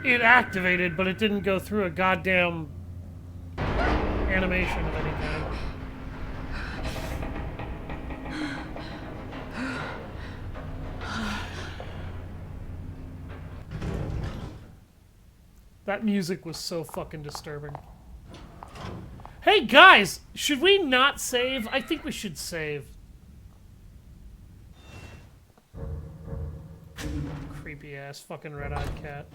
It activated, but it didn't go through a goddamn animation of any kind. That music was so fucking disturbing. Hey guys, should we not save? I think we should save. Creepy ass fucking red-eyed cat.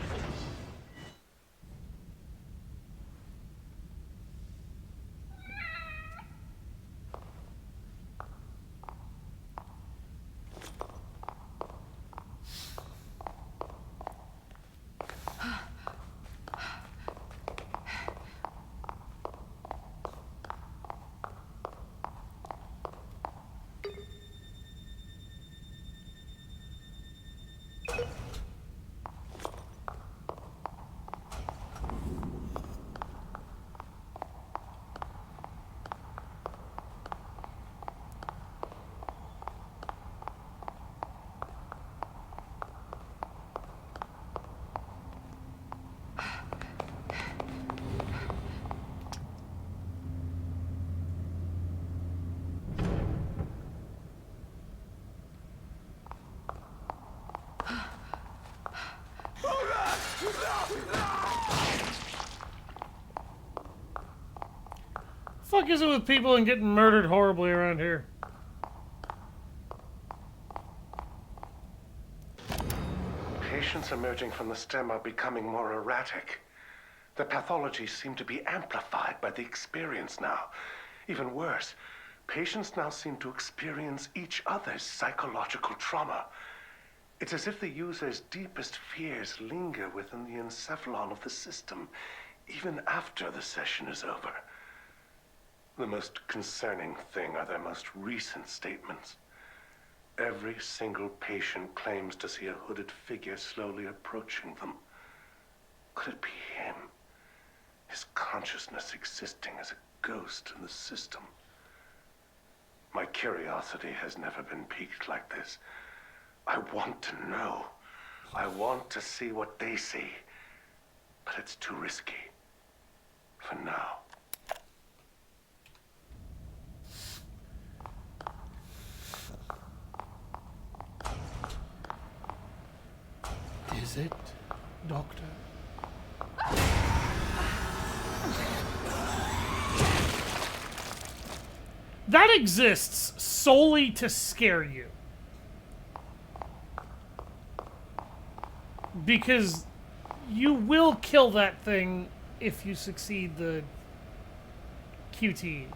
Fuck is it with people and getting murdered horribly around here? Patients emerging from the stem are becoming more erratic. The pathologies seem to be amplified by the experience now. Even worse, patients now seem to experience each other's psychological trauma. It's as if the user's deepest fears linger within the encephalon of the system, even after the session is over. The most concerning thing are their most recent statements. Every single patient claims to see a hooded figure slowly approaching them. Could it be him? His consciousness existing as a ghost in the system. My curiosity has never been piqued like this. I want to know. I want to see what they see. But it's too risky. For now. Is it, Doctor? That exists solely to scare you. Because you will kill that thing if you succeed the QT.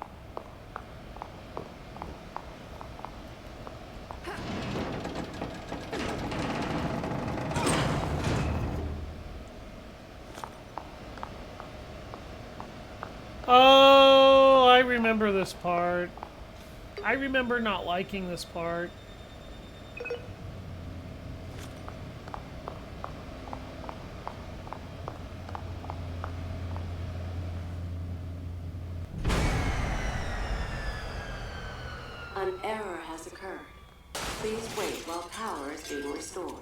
Oh, I remember this part. I remember not liking this part. An error has occurred. Please wait while power is being restored.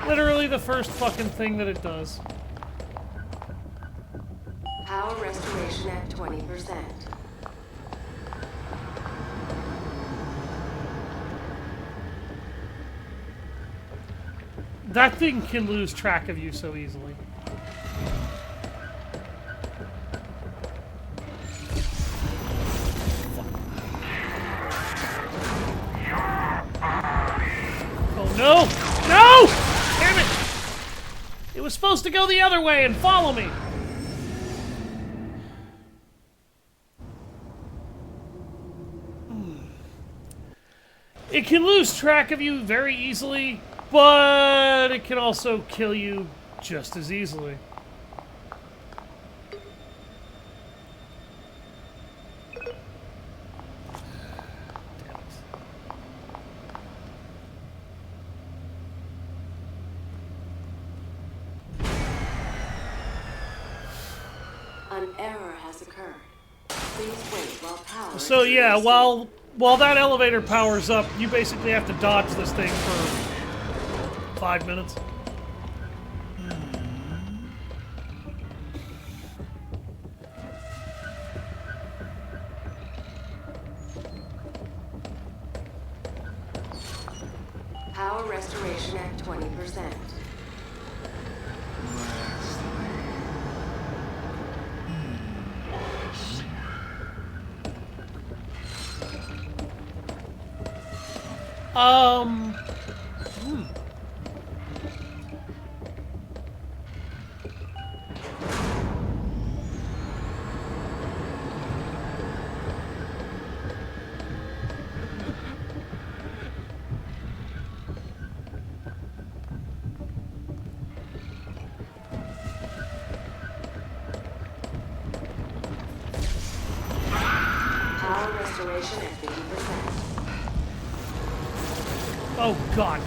Literally the first fucking thing that it does. Power restoration at 20%. That thing can lose track of you so easily. Oh no! No! Damn it! It was supposed to go the other way and follow me! It can lose track of you very easily, but it can also kill you just as easily. An error has occurred. Please wait while power So is yeah, restored. while that elevator powers up, you basically have to dodge this thing for 5 minutes. Power restoration at 20%. Hmm. Power restoration at 50%. Oh, God.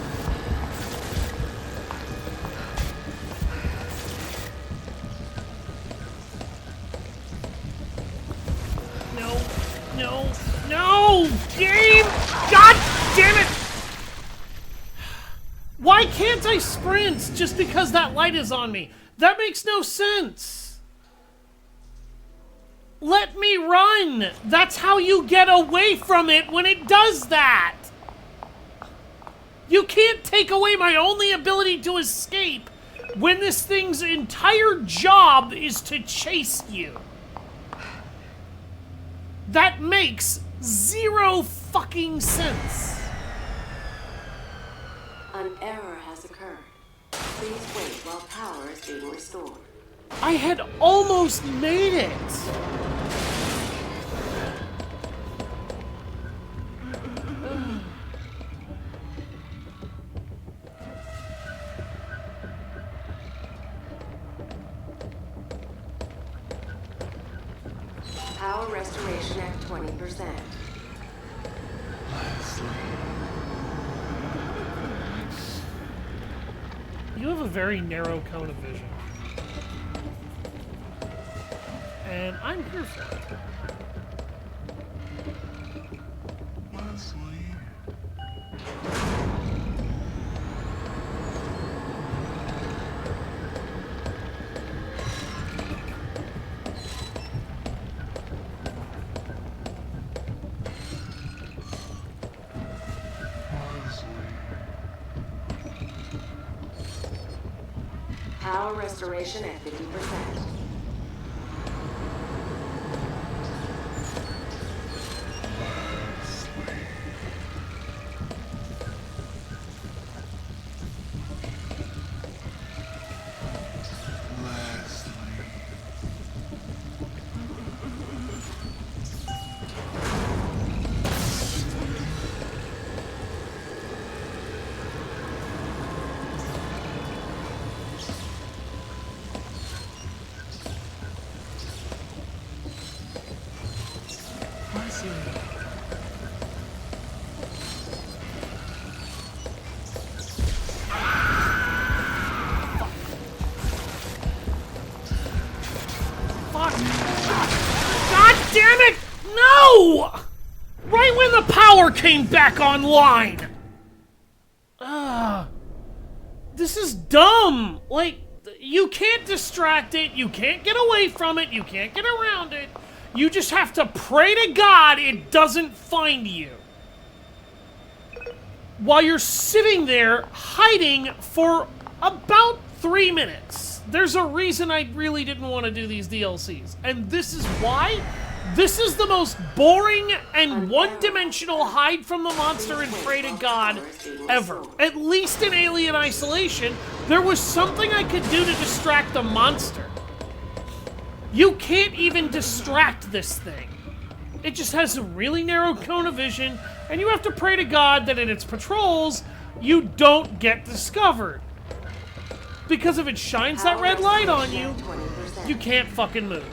No. No. No! Game! God damn it! Why can't I sprint just because that light is on me? That makes no sense. Let me run! That's how you get away from it when it does that! You can't take away my only ability to escape when this thing's entire job is to chase you. That makes zero fucking sense. An error has occurred. Please wait while power is being restored. I had almost made it. Power restoration at 20%. You have a very narrow cone of vision. And I'm here for it. Power restoration at 50%. Fuck. God damn it! No! Right when the power came back online! This is dumb! Like, you can't distract it, you can't get away from it, you can't get around it. You just have to pray to God it doesn't find you. While you're sitting there hiding for about 3 minutes. There's a reason I really didn't want to do these DLCs. And this is why. This is the most boring and one-dimensional hide from the monster and pray to God ever. At least in Alien Isolation, there was something I could do to distract the monster. You can't even distract this thing. It just has a really narrow cone of vision, and you have to pray to God that in its patrols, you don't get discovered. Because if it shines that red light on you, you can't fucking move.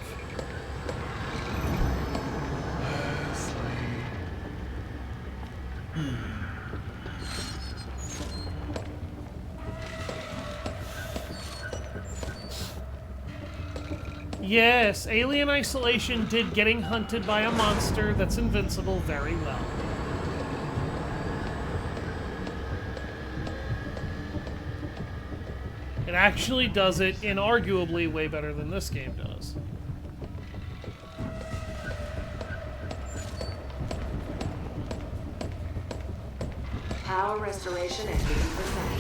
Yes, Alien Isolation did getting hunted by a monster that's invincible very well. It actually does it inarguably way better than this game does. Power restoration at 50%.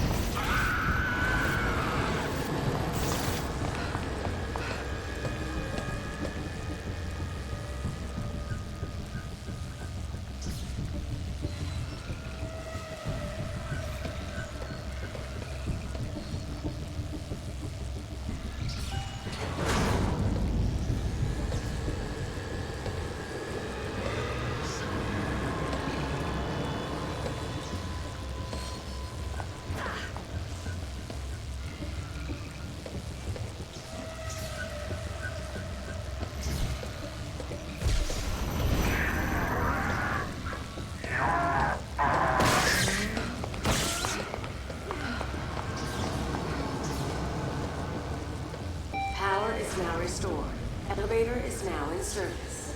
is now restored. Elevator is now in service.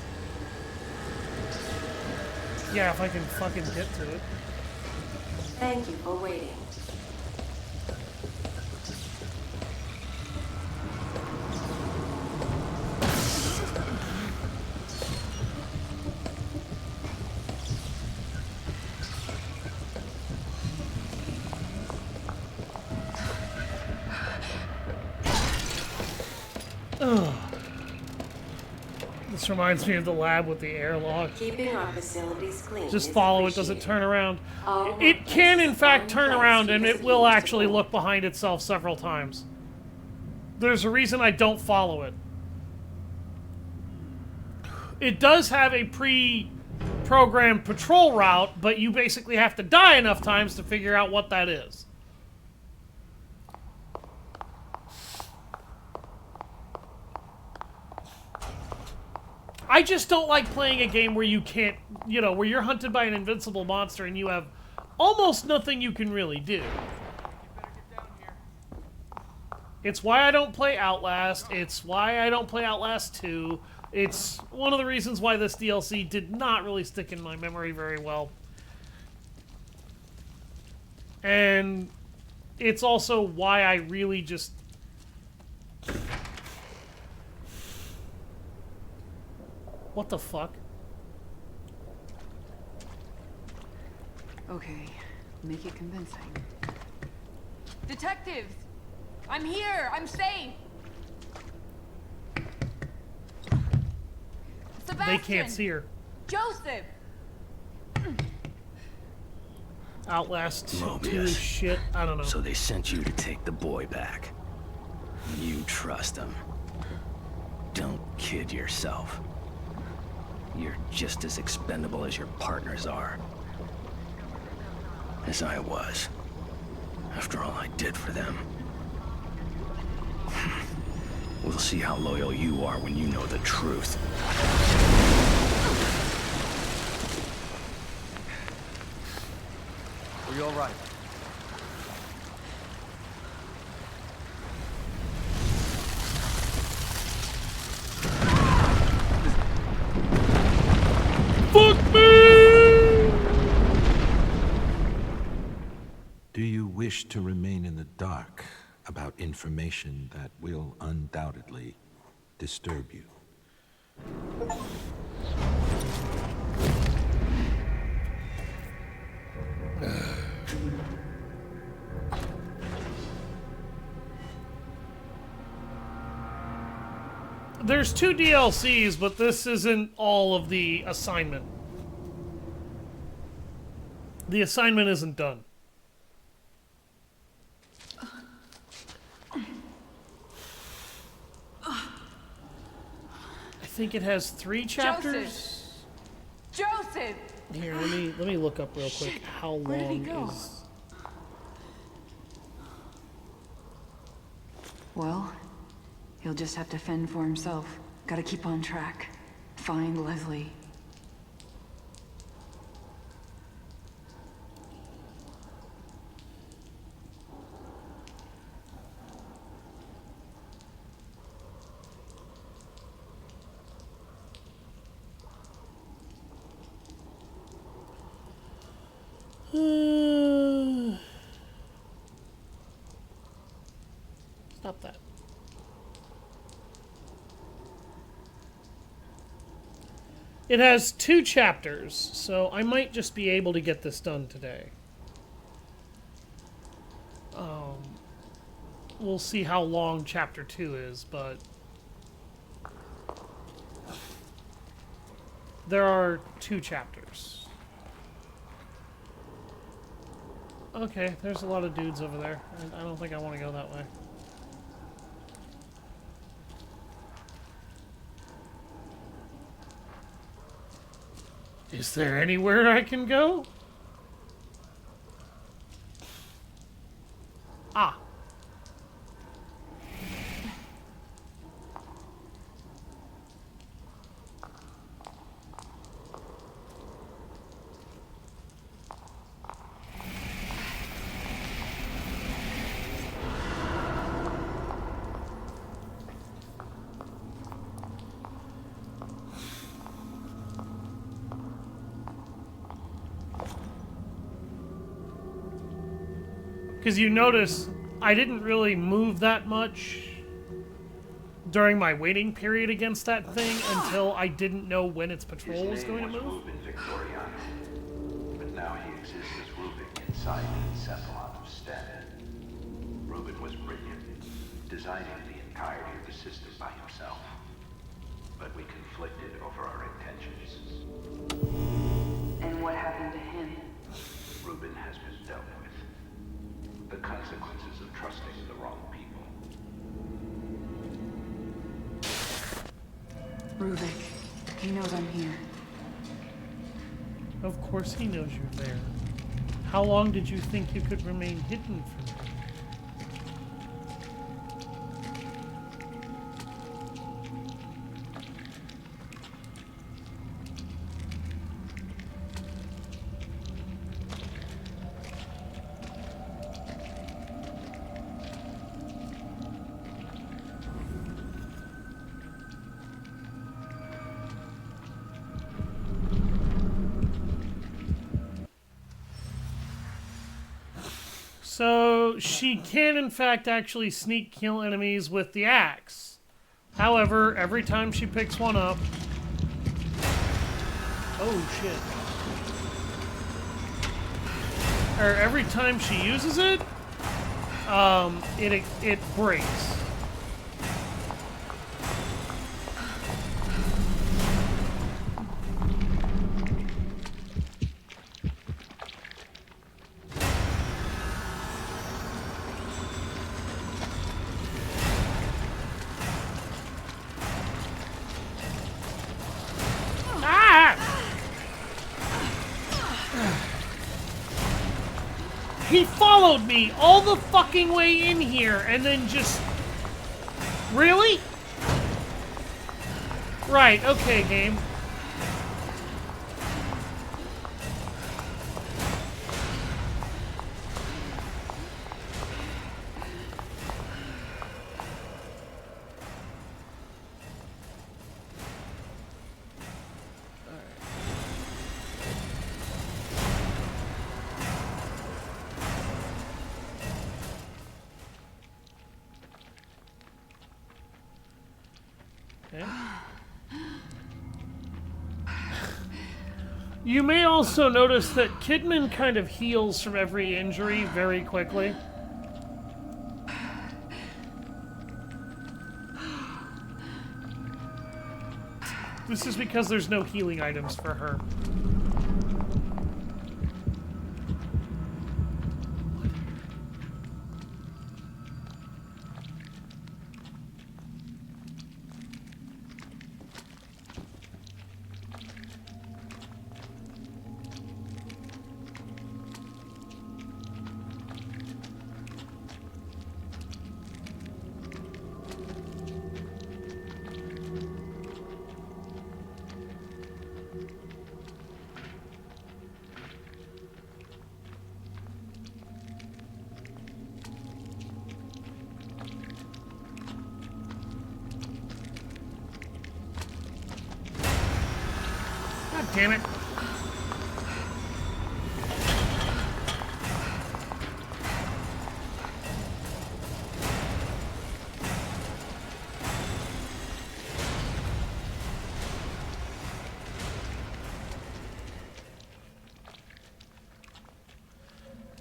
Yeah, if I can fucking get to it. Thank you for waiting. Ugh. This reminds me of the lab with the airlock. Keeping our facilities clean. Just is follow it, doesn't appreciated. turn around. All It can, in workplaces fact, are turn in place around, and because it will of actually support. look behind itself several times. There's a reason I don't follow it. It does have a pre-programmed patrol route, but you basically have to die enough times to figure out what that is. I just don't like playing a game where you can't, where you're hunted by an invincible monster and you have almost nothing you can really do. It's why I don't play Outlast. It's why I don't play Outlast 2. It's one of the reasons why this DLC did not really stick in my memory very well. And it's also why I really just... What the fuck? Okay, make it convincing. Detectives! I'm here! I'm safe! Sebastian! They can't see her. Joseph! Outlast 2 Mobius. shit. I don't know. So they sent you to take the boy back. You trust him. Don't kid yourself. You're just as expendable as your partners are. As I was. After all I did for them. We'll see how loyal you are when you know the truth. Are you all right? Fuck me! Do you wish to remain in the dark about information that will undoubtedly disturb you? There's 2 DLCs, but this isn't all of the assignment. The assignment isn't done. I think it has 3 chapters. Joseph! Here, let me look up real quick how Where did he long go? is. Well, he'll just have to fend for himself. Gotta keep on track. Find Leslie. Stop that. It has 2 chapters, so I might just be able to get this done today. We'll see how long chapter 2 is, but there are 2 chapters. Okay, there's a lot of dudes over there. I don't think I want to go that way. Is there anywhere I can go? Ah. Because you notice I didn't really move that much during my waiting period against that thing until I didn't know when its patrol was going to move. Ruben Victoriano, but now he exists as Rubik inside the encephalon of stint. Ruben was brilliant, designing the entirety of the system by himself. But we conflicted over our intentions. And what happened to him? Ruben has been dealt with. The consequences of trusting the wrong people. Ruvik, he knows I'm here. Of course he knows you're there. How long did you think you could remain hidden from him? So, she can in fact actually sneak kill enemies with the axe. However, every time she picks one up... Oh shit. Or every time she uses it, it breaks. He followed me all the fucking way in here and then just... Really? Right, okay, game. You may also notice that Kidman kind of heals from every injury very quickly. This is because there's no healing items for her. Damn it.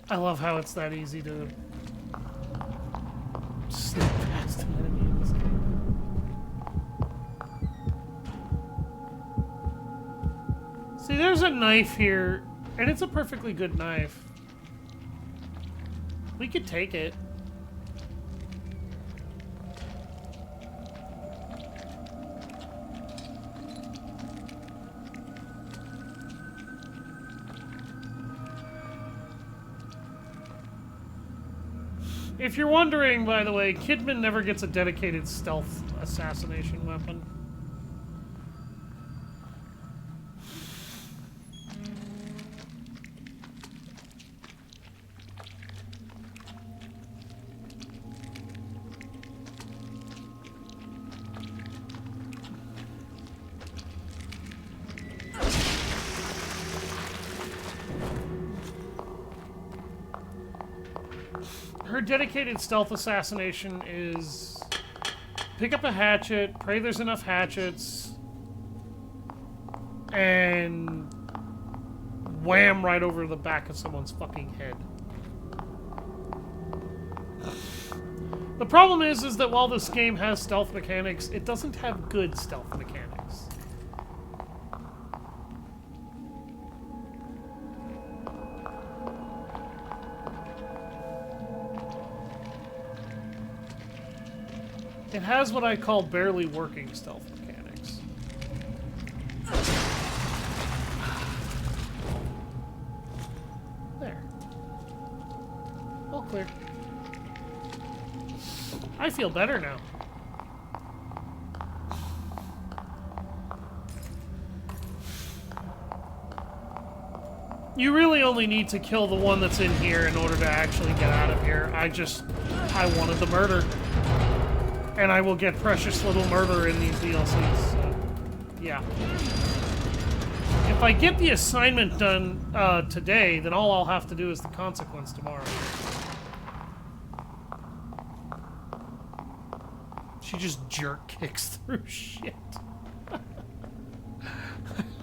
I love how it's that easy to sneak past an enemy in this game. See, there's a knife here, and it's a perfectly good knife. We could take it. If you're wondering, by the way, Kidman never gets a dedicated stealth assassination weapon. Her dedicated stealth assassination is pick up a hatchet, pray there's enough hatchets, and wham right over the back of someone's fucking head. The problem is that while this game has stealth mechanics, it doesn't have good stealth mechanics. It has what I call barely working stealth mechanics. There. All clear. I feel better now. You really only need to kill the one that's in here in order to actually get out of here. I wanted the murder. And I will get precious little murder in these DLCs, so, yeah. If I get the assignment done today, then all I'll have to do is the consequence tomorrow. She just jerk kicks through shit.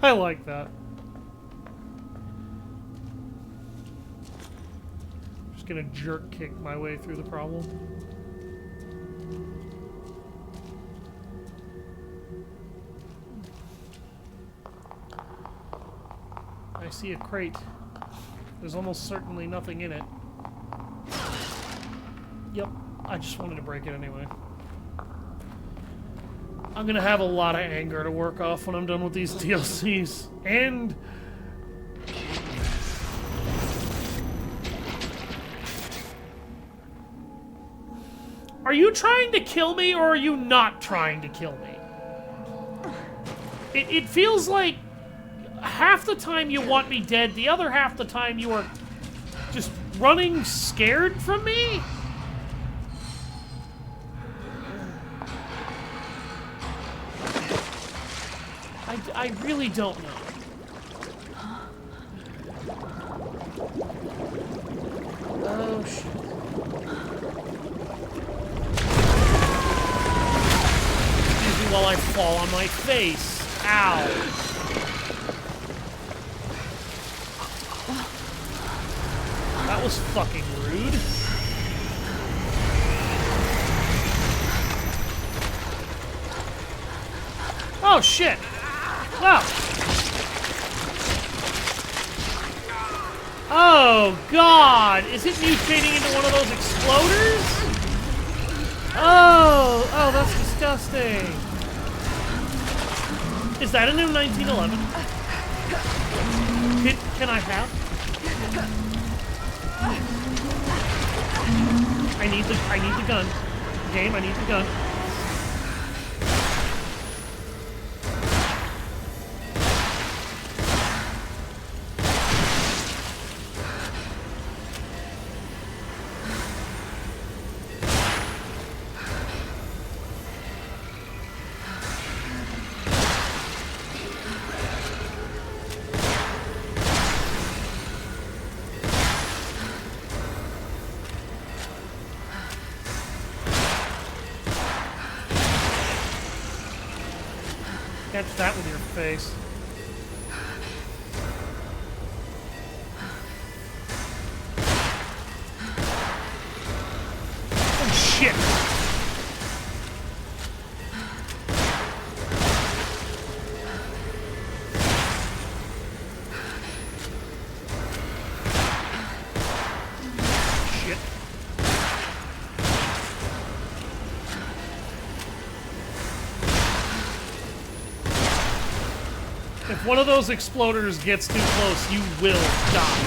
I like that. Just gonna jerk kick my way through the problem. I see a crate. There's almost certainly nothing in it. Yep, I just wanted to break it anyway. I'm gonna have a lot of anger to work off when I'm done with these DLCs. And... are you trying to kill me, or are you not trying to kill me? It feels like half the time you want me dead, the other half the time you are just running scared from me? I really don't know. Oh, shit. Excuse me while I fall on my face. Ow. That was fucking rude. Oh, shit. Wow. Oh, God. Is it mutating into one of those exploders? Oh, that's disgusting. Is that an M1911? Can I have? I need the gun. Game, I need the gun. Catch that with your face. Oh, shit! Shit. If one of those exploders gets too close, you will die.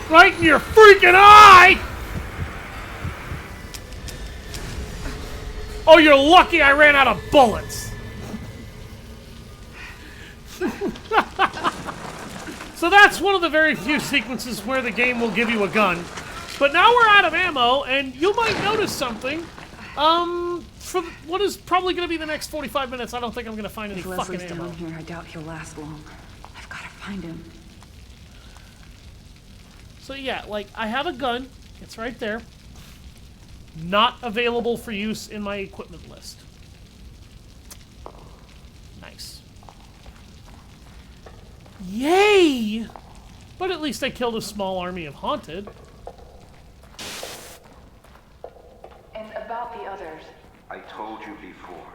Right in your freaking eye! Oh, you're lucky I ran out of bullets. So that's one of the very few sequences where the game will give you a gun. But now we're out of ammo, and you might notice something. for what is probably going to be the next 45 minutes, I don't think I'm going to find any If fucking Leslie's ammo. down here, I doubt he'll last long. I've got to find him. So yeah, like, I have a gun. It's right there. Not available for use in my equipment list. Nice. Yay! But at least I killed a small army of Haunted. And about the others. I told you before,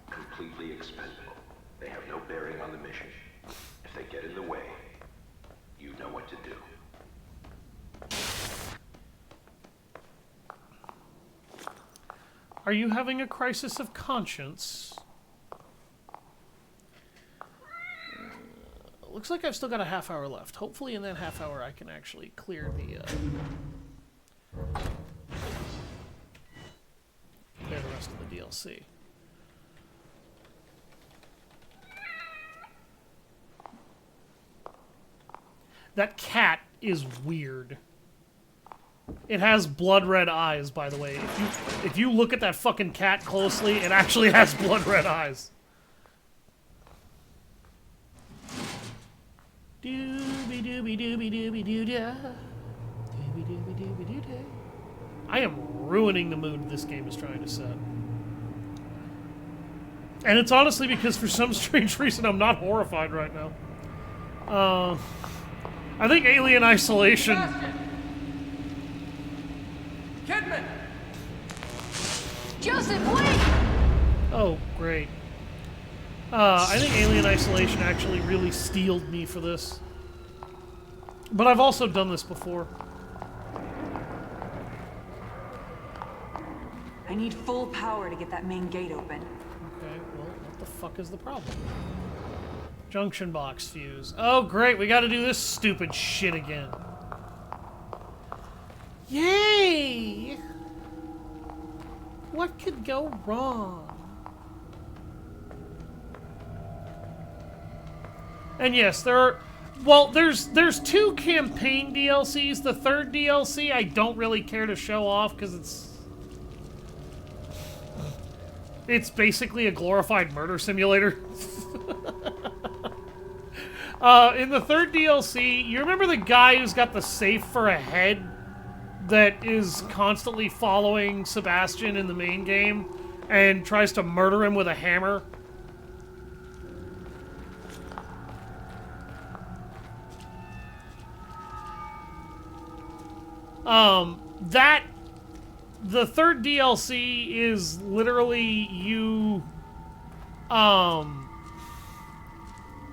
completely expendable. They have no bearing on the mission. If they get in the way, you know what to do. Are you having a crisis of conscience? Looks like I've still got a half hour left. Hopefully in that half hour I can actually clear the rest of the DLC. That cat is weird. It has blood red eyes, by the way. If you look at that fucking cat closely, it actually has blood red eyes. Doobie doobie doobie doobie doo da. Doobie doobie doobie doo da. I am ruining the mood this game is trying to set. And it's honestly because for some strange reason I'm not horrified right now. I think Alien Isolation... Kidman! Joseph, wait! Oh, great. I think Alien Isolation actually really steeled me for this. But I've also done this before. I need full power to get that main gate open. Okay, well, what the fuck is the problem? Junction box fuse. Oh, great, we gotta do this stupid shit again. Yay! What could go wrong? And yes, there are... Well, there's two campaign DLCs. The third DLC I don't really care to show off because it's basically a glorified murder simulator. In the third DLC, you remember the guy who's got the safe for a head that is constantly following Sebastian in the main game and tries to murder him with a hammer? The third DLC is literally you,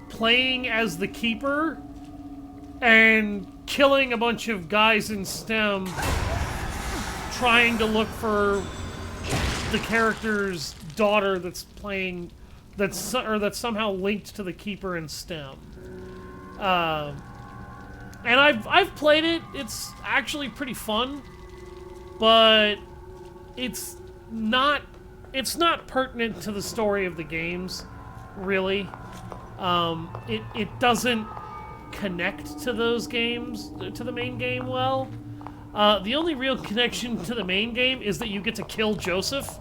playing as the Keeper and killing a bunch of guys in STEM trying to look for the character's daughter that's somehow linked to the Keeper in STEM. And I've played it. It's actually pretty fun, but it's not pertinent to the story of the games, really. It doesn't connect to those games, to the main game well. The only real connection to the main game is that you get to kill Joseph,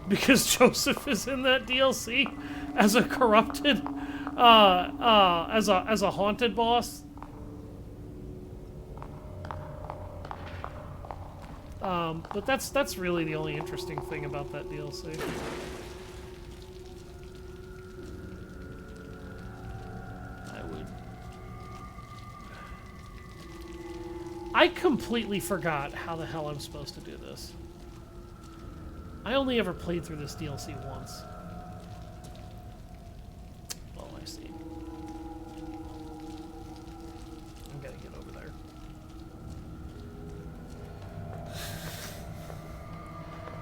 because Joseph is in that DLC as a corrupted, as a haunted boss. But that's really the only interesting thing about that DLC. I completely forgot how the hell I'm supposed to do this. I only ever played through this DLC once. Oh, I see. I'm gonna get over there.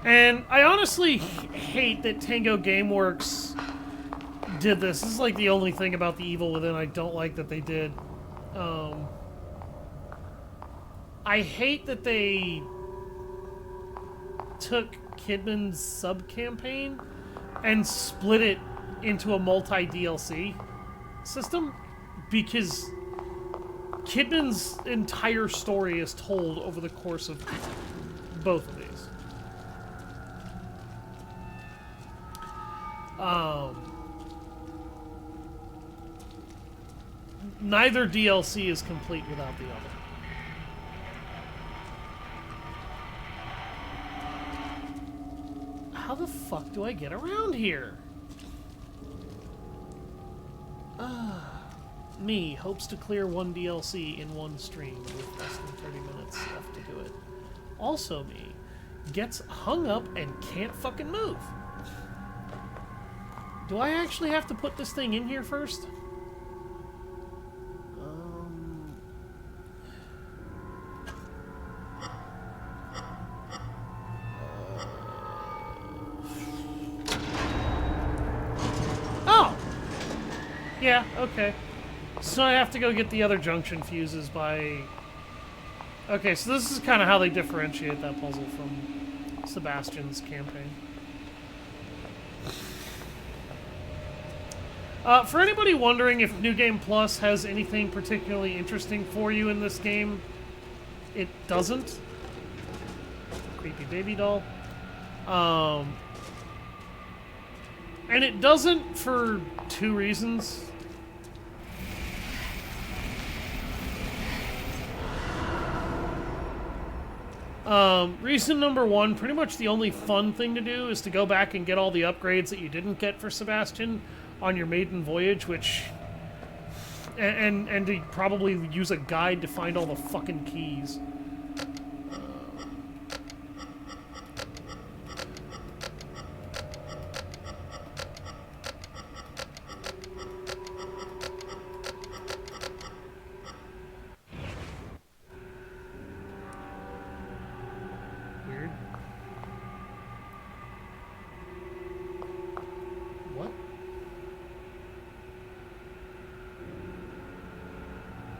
And I honestly hate that Tango Gameworks did this. This is like the only thing about The Evil Within I don't like that they did. I hate that they took Kidman's sub-campaign and split it into a multi-DLC system, because Kidman's entire story is told over the course of both of these. Neither DLC is complete without the other. How the fuck do I get around here? Me hopes to clear one DLC in one stream with less than 30 minutes left to do it. Also me gets hung up and can't fucking move. Do I actually have to put this thing in here first? Oh! Yeah, okay. So I have to go get the other junction fuses by... Okay, so this is kind of how they differentiate that puzzle from Sebastian's campaign. For anybody wondering if New Game Plus has anything particularly interesting for you in this game, it doesn't. Creepy baby doll. And it doesn't for two reasons. Reason number one, pretty much the only fun thing to do is to go back and get all the upgrades that you didn't get for Sebastian on your maiden voyage, which... And to probably use a guide to find all the fucking keys.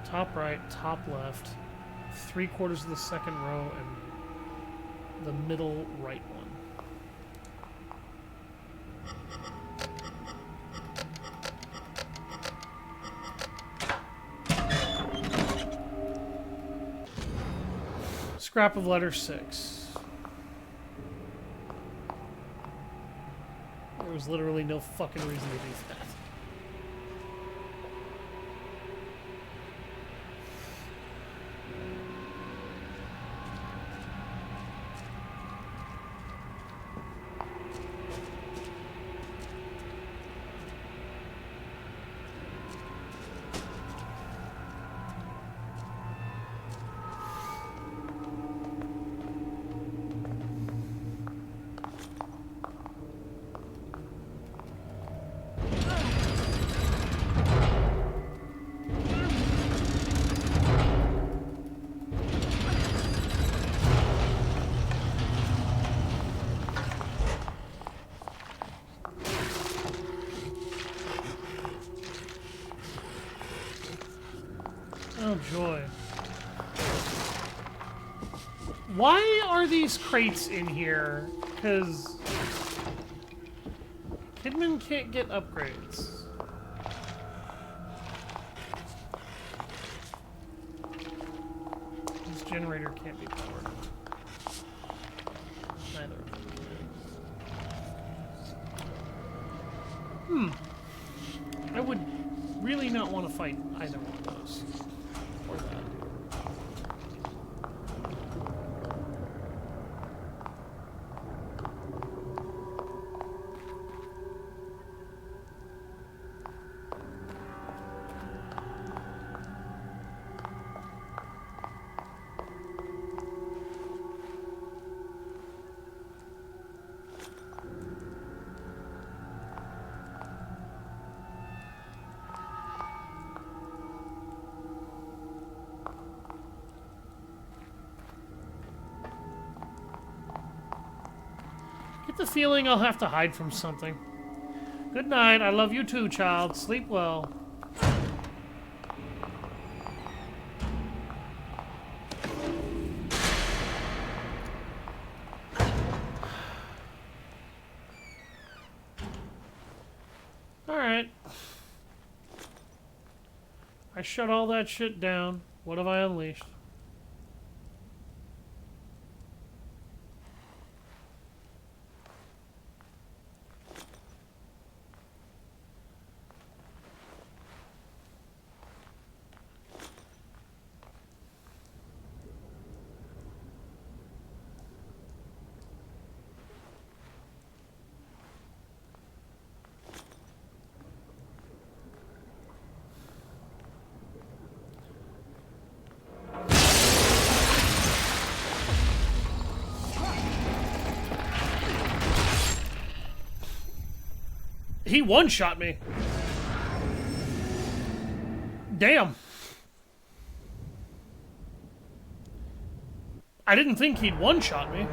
Top right, top left, 3/4 of the second row, and the middle right one. Scrap of letter 6. There was literally no fucking reason to do that. Oh, joy. Why are these crates in here? Because Kidman can't get upgrades. This generator can't be powered. Neither of them can. I would really not want to fight either one of those. Or that. Get the feeling I'll have to hide from something. Good night. I love you too, child. Sleep well. Alright. I shut all that shit down. What have I unleashed? He one-shot me. Damn. I didn't think he'd one-shot me.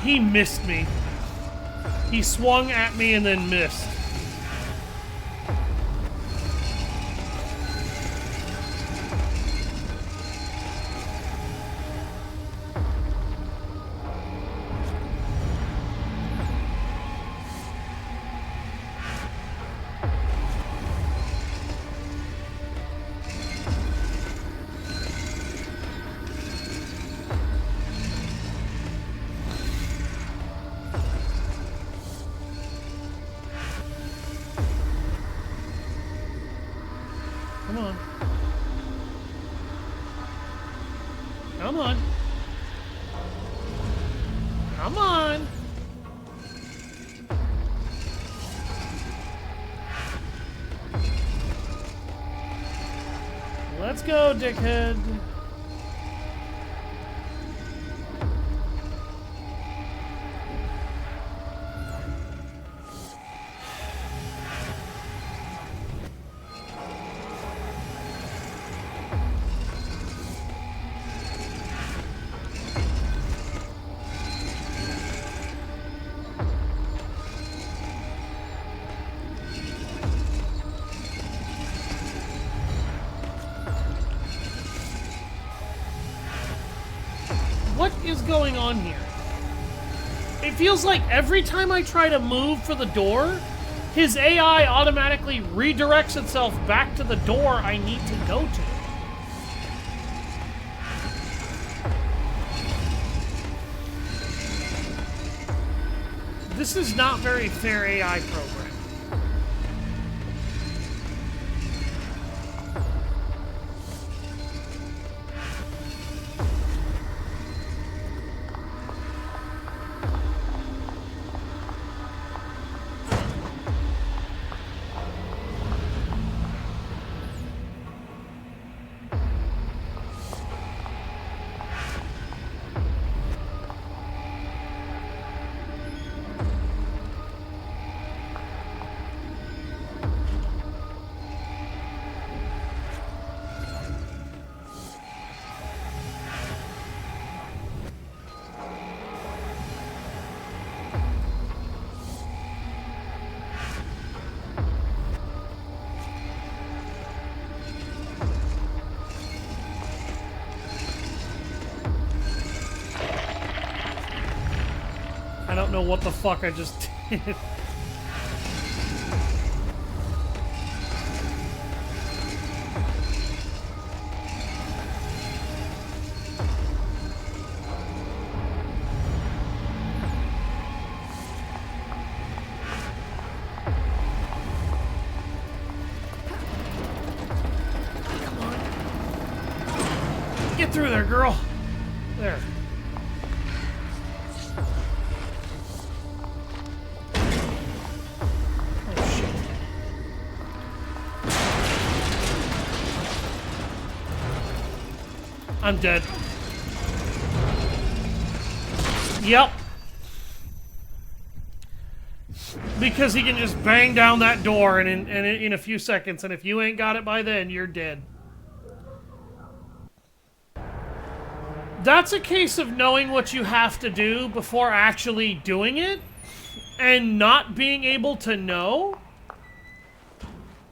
He missed me. He swung at me and then missed. Come on. Come on. Come on. Let's go, dickhead. What is going on here? It feels like every time I try to move for the door, his AI automatically redirects itself back to the door I need to go to. This is not very fair AI program. I don't know what the fuck I just did. through there, girl. There. Oh, shit. I'm dead. Yep. Because he can just bang down that door in a few seconds, and if you ain't got it by then, you're dead. That's a case of knowing what you have to do before actually doing it, and not being able to know,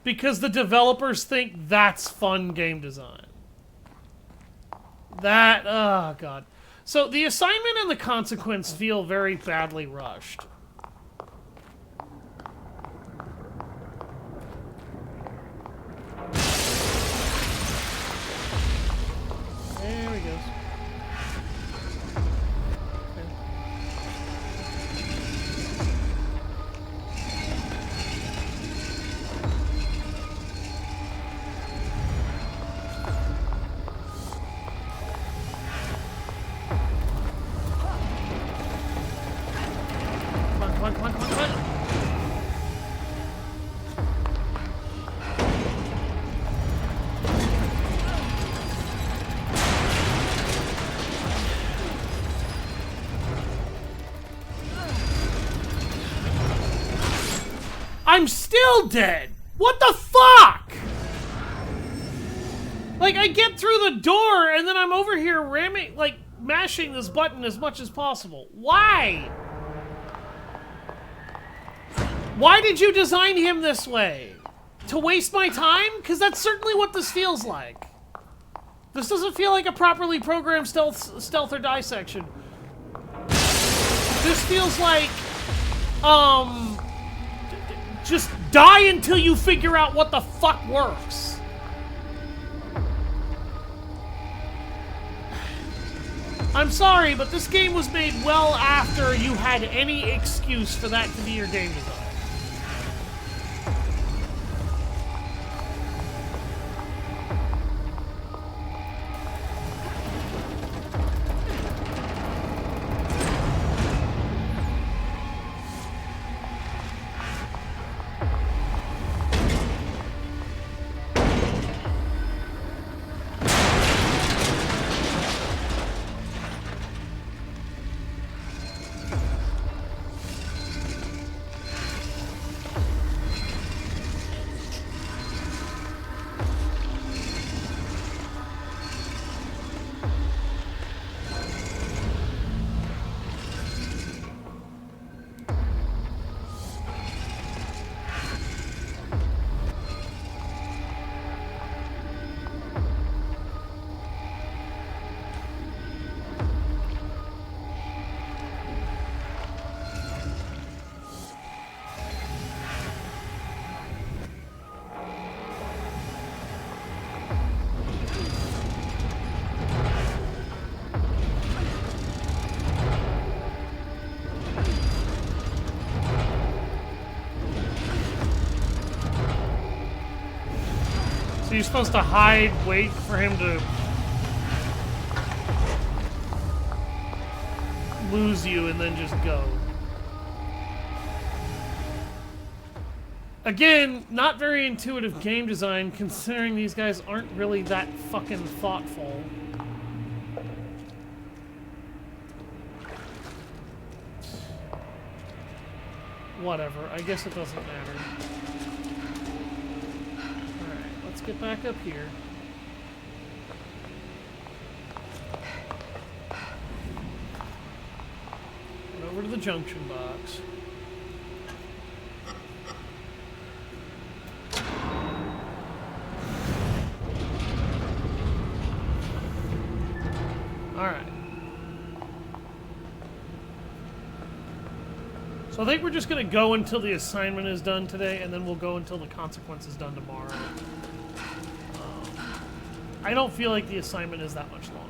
because the developers think that's fun game design. That, oh god. So the assignment and the consequence feel very badly rushed. There he goes. I'm still dead! What the fuck?! Like, I get through the door, and then I'm over here ramming, like, mashing this button as much as possible. Why? Why did you design him this way? To waste my time? Because that's certainly what this feels like. This doesn't feel like a properly programmed stealth or dissection. This feels like, just die until you figure out what the fuck works. I'm sorry, but this game was made well after you had any excuse for that to be your game design. You're supposed to hide, wait for him to lose you, and then just go. Again, not very intuitive game design, considering these guys aren't really that fucking thoughtful. Whatever, I guess it doesn't matter. Let's get back up here. And over to the junction box. Alright. So I think we're just going to go until the assignment is done today, and then we'll go until the consequence is done tomorrow. I don't feel like the assignment is that much longer.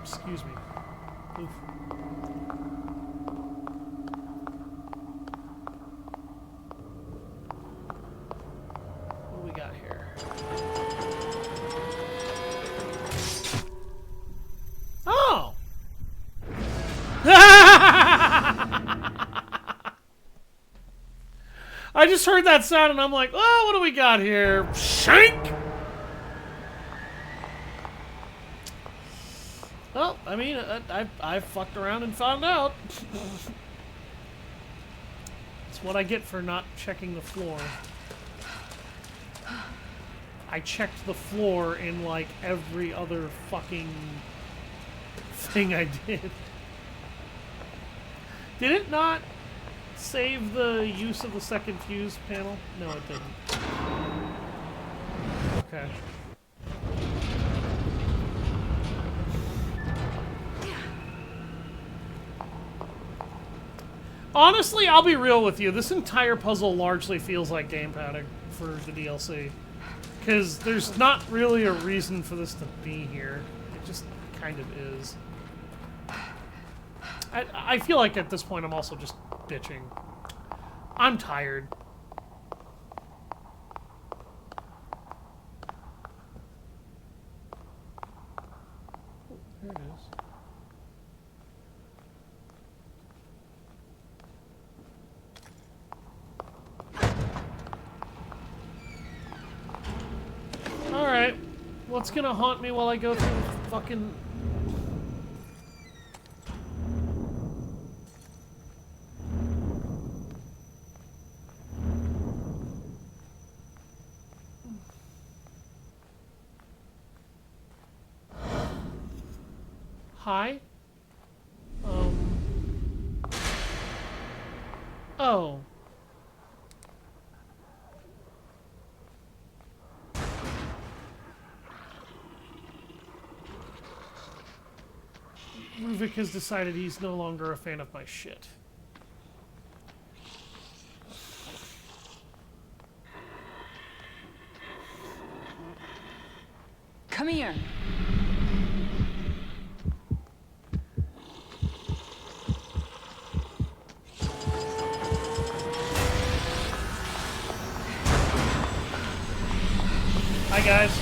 Excuse me. Oof. What do we got here? just heard that sound and I'm like, oh, what do we got here? Shank! Well, I mean, I fucked around and found out. It's what I get for not checking the floor. I checked the floor in, like, every other fucking thing I did. Did it not save the use of the second fuse panel? No, it didn't. Okay. Honestly, I'll be real with you. This entire puzzle largely feels like game padding for the DLC. Because there's not really a reason for this to be here. It just kind of is. I feel like at this point I'm also just bitching. I'm tired. Oh, there it is. Alright. What's gonna haunt me while I go through the fucking... Hi? Oh. Ruvik has decided he's no longer a fan of my shit. Come here. Hi, guys.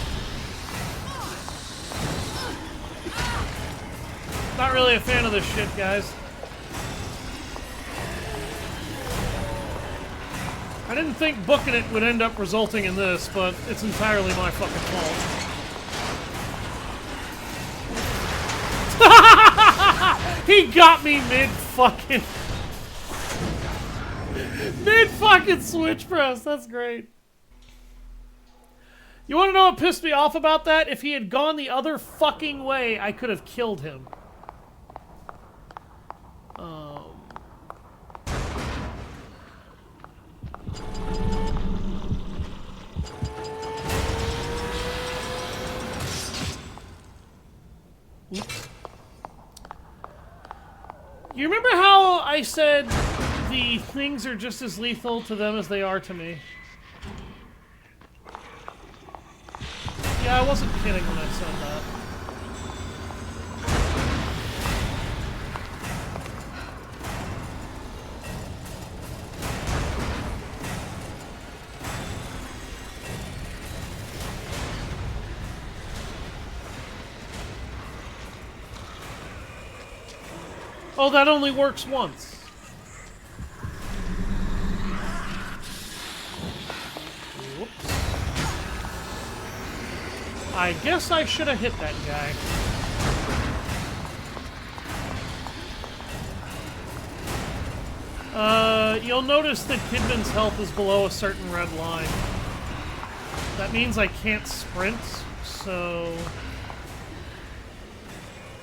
Not really a fan of this shit, guys. I didn't think booking it would end up resulting in this, but it's entirely my fucking fault. He got me mid-fucking... mid-fucking switch press. That's great. You want to know what pissed me off about that? If he had gone the other fucking way, I could have killed him. Oops. You remember how I said the things are just as lethal to them as they are to me? Yeah, I wasn't kidding when I said that. Oh, that only works once. Whoops. I guess I should have hit that guy. You'll notice that Kidman's health is below a certain red line. That means I can't sprint, so...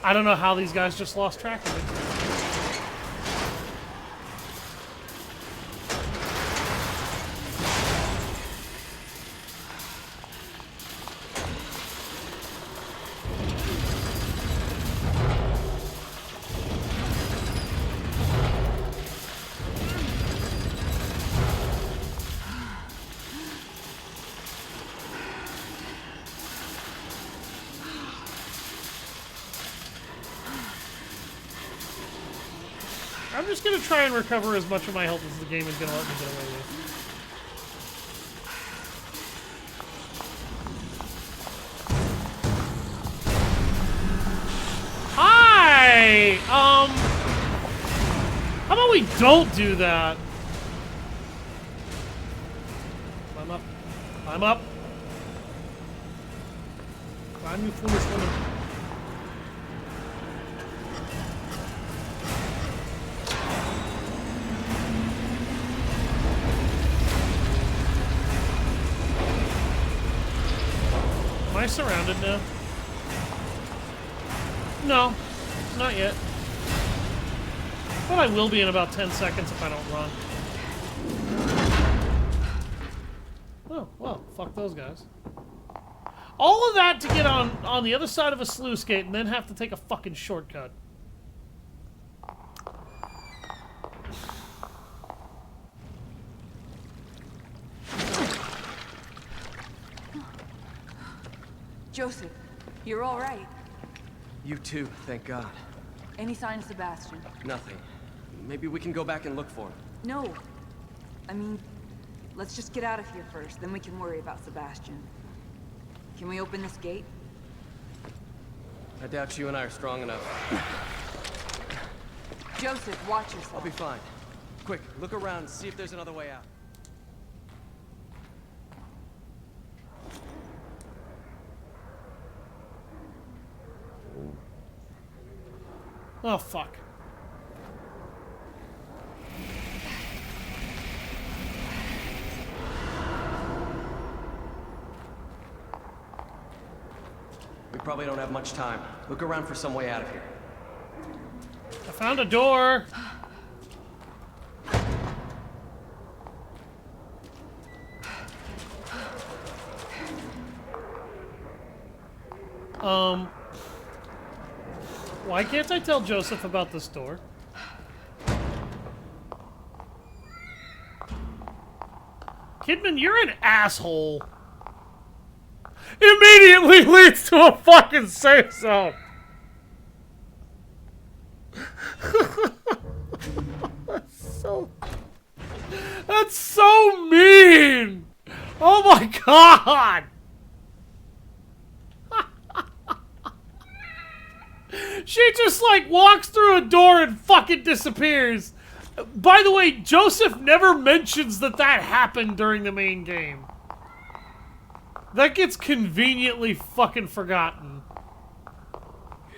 I don't know how these guys just lost track of it. I'm just gonna try and recover as much of my health as the game is gonna let me get away with. Hi! How about we don't do that? I'm up. Climb, you foolish woman. Am I surrounded now? No, not yet. But I will be in about 10 seconds if I don't run. Oh, well, fuck those guys. All of that to get on the other side of a sluice gate and then have to take a fucking shortcut. Joseph, you're all right. You too, thank God. Any sign of Sebastian? Nothing. Maybe we can go back and look for him. No. I mean, let's just get out of here first, then we can worry about Sebastian. Can we open this gate? I doubt you and I are strong enough. Joseph, watch yourself. I'll be fine. Quick, look around, see if there's another way out. Oh, fuck. We probably don't have much time. Look around for some way out of here. I found a door. Why can't I tell Joseph about this door? Kidman, you're an asshole. Immediately leads to a fucking safe zone. That's so mean. Oh my god. She just like walks through a door and fucking disappears. By the way, Joseph never mentions that happened during the main game. That gets conveniently fucking forgotten.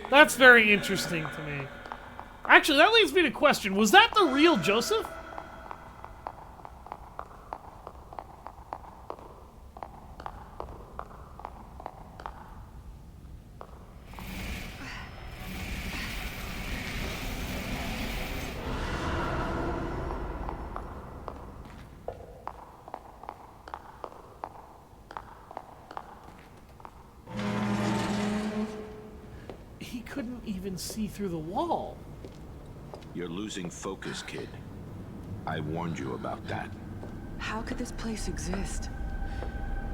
That's very interesting to me. Actually, that leads me to question, was that the real Joseph? He couldn't even see through the wall. You're losing focus, kid. I warned you about that. How could this place exist?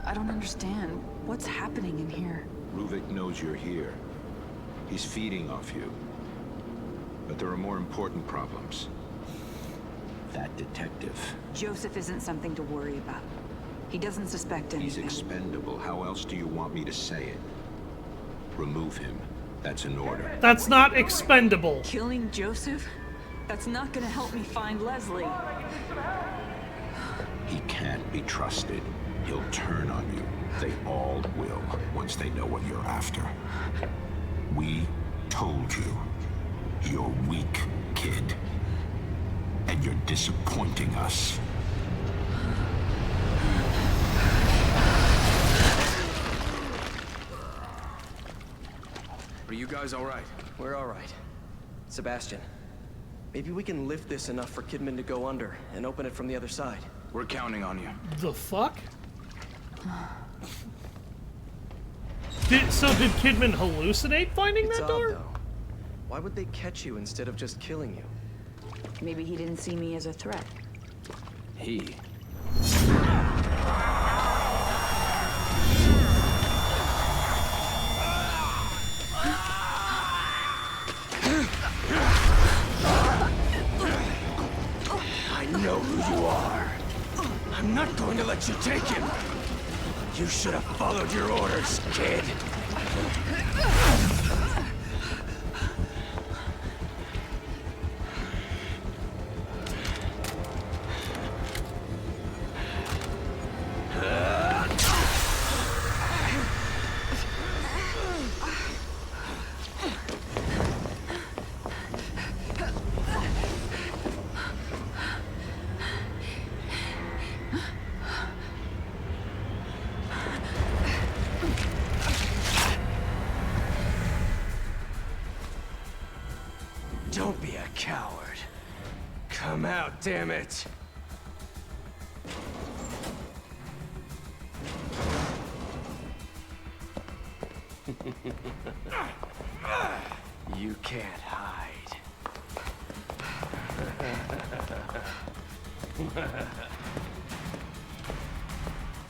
I don't understand. What's happening in here? Ruvik knows you're here. He's feeding off you. But there are more important problems. That detective. Joseph isn't something to worry about. He doesn't suspect anything. He's expendable. How else do you want me to say it? Remove him. That's an order. That's not expendable. Killing Joseph? That's not gonna help me find Leslie. He can't be trusted. He'll turn on you. They all will, once they know what you're after. We told you. You're weak, kid. And you're disappointing us. Are you guys all right? We're all right. Sebastian, maybe we can lift this enough for Kidman to go under and open it from the other side. We're counting on you. The fuck? Did Kidman hallucinate finding It's that odd, door? though. Why would they catch you instead of just killing you? Maybe he didn't see me as a threat. He. I know who you are. I'm not going to let you take him. You should have followed your orders, kid. Don't be a coward. Come out, damn it. You can't hide.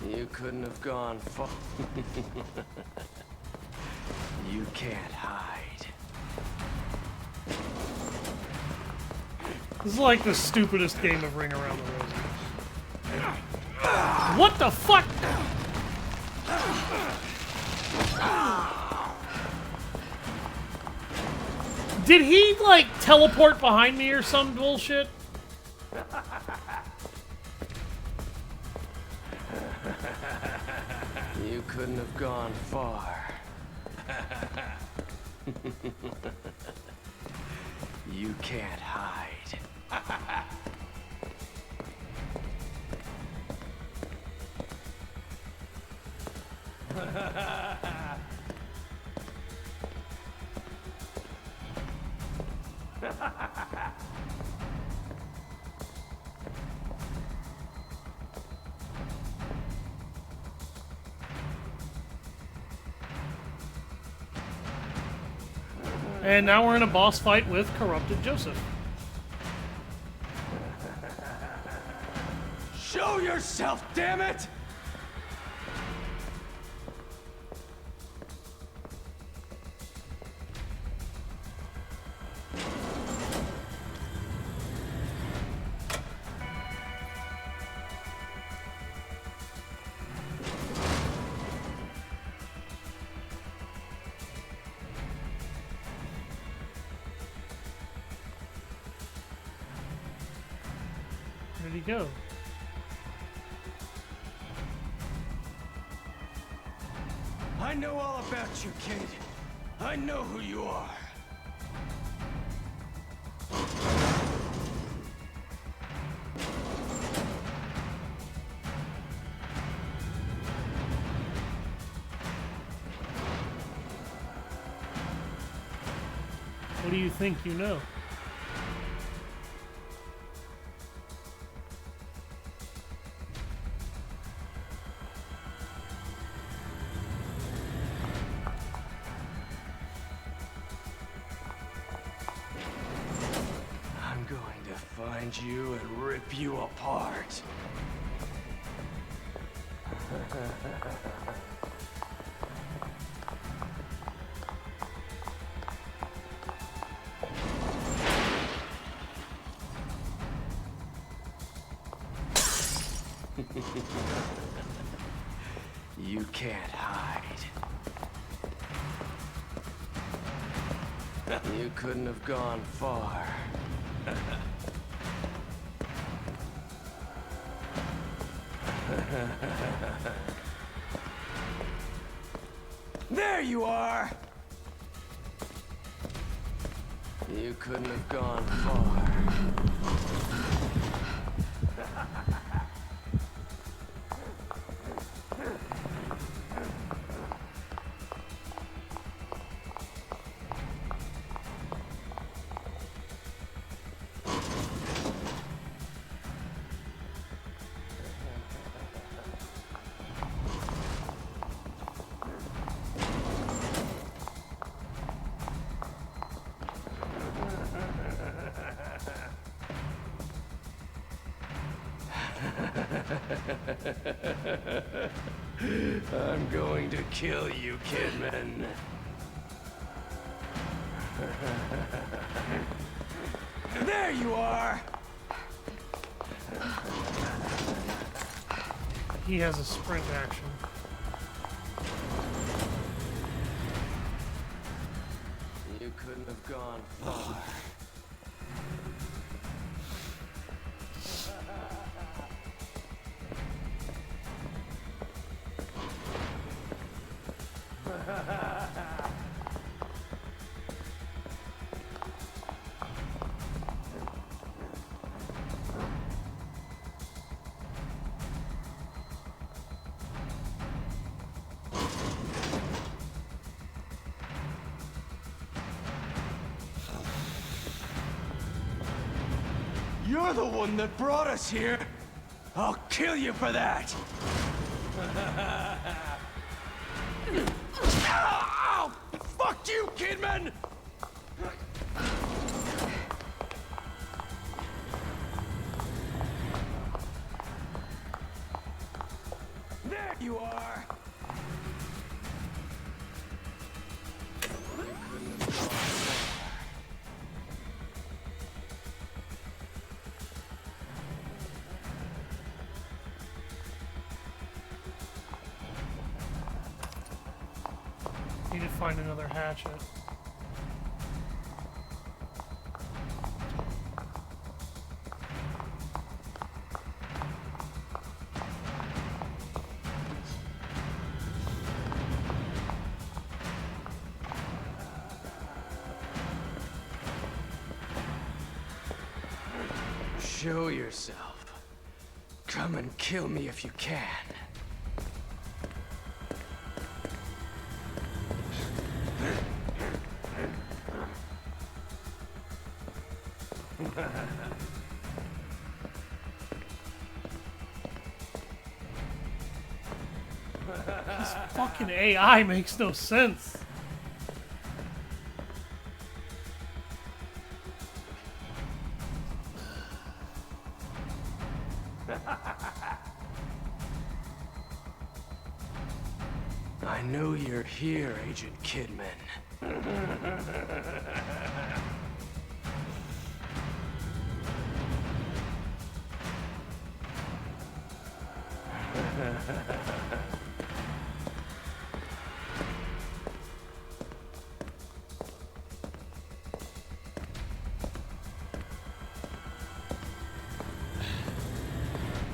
You couldn't have gone far. You can't hide. This is like the stupidest game of Ring Around the Rosie. What the fuck? Did he, like, teleport behind me or some bullshit? You couldn't have gone far. You can't hide. And now we're in a boss fight with corrupted Joseph. Show yourself, damn it! Where'd he go? I know all about you, kid. I know who you are. What do you think you know? I'm going to find you and rip you apart. You can't hide. You couldn't have gone far. There you are! You couldn't have gone far. I'm going to kill you, Kidman. There you are! He has a sprint action. You couldn't have gone far. You're the one that brought us here. I'll kill you for that. Ow! Fuck you, Kidman! There you are. Need to find another hatchet. Show yourself. Come and kill me if you can. This fucking AI makes no sense. I know you're here, Agent Kidman.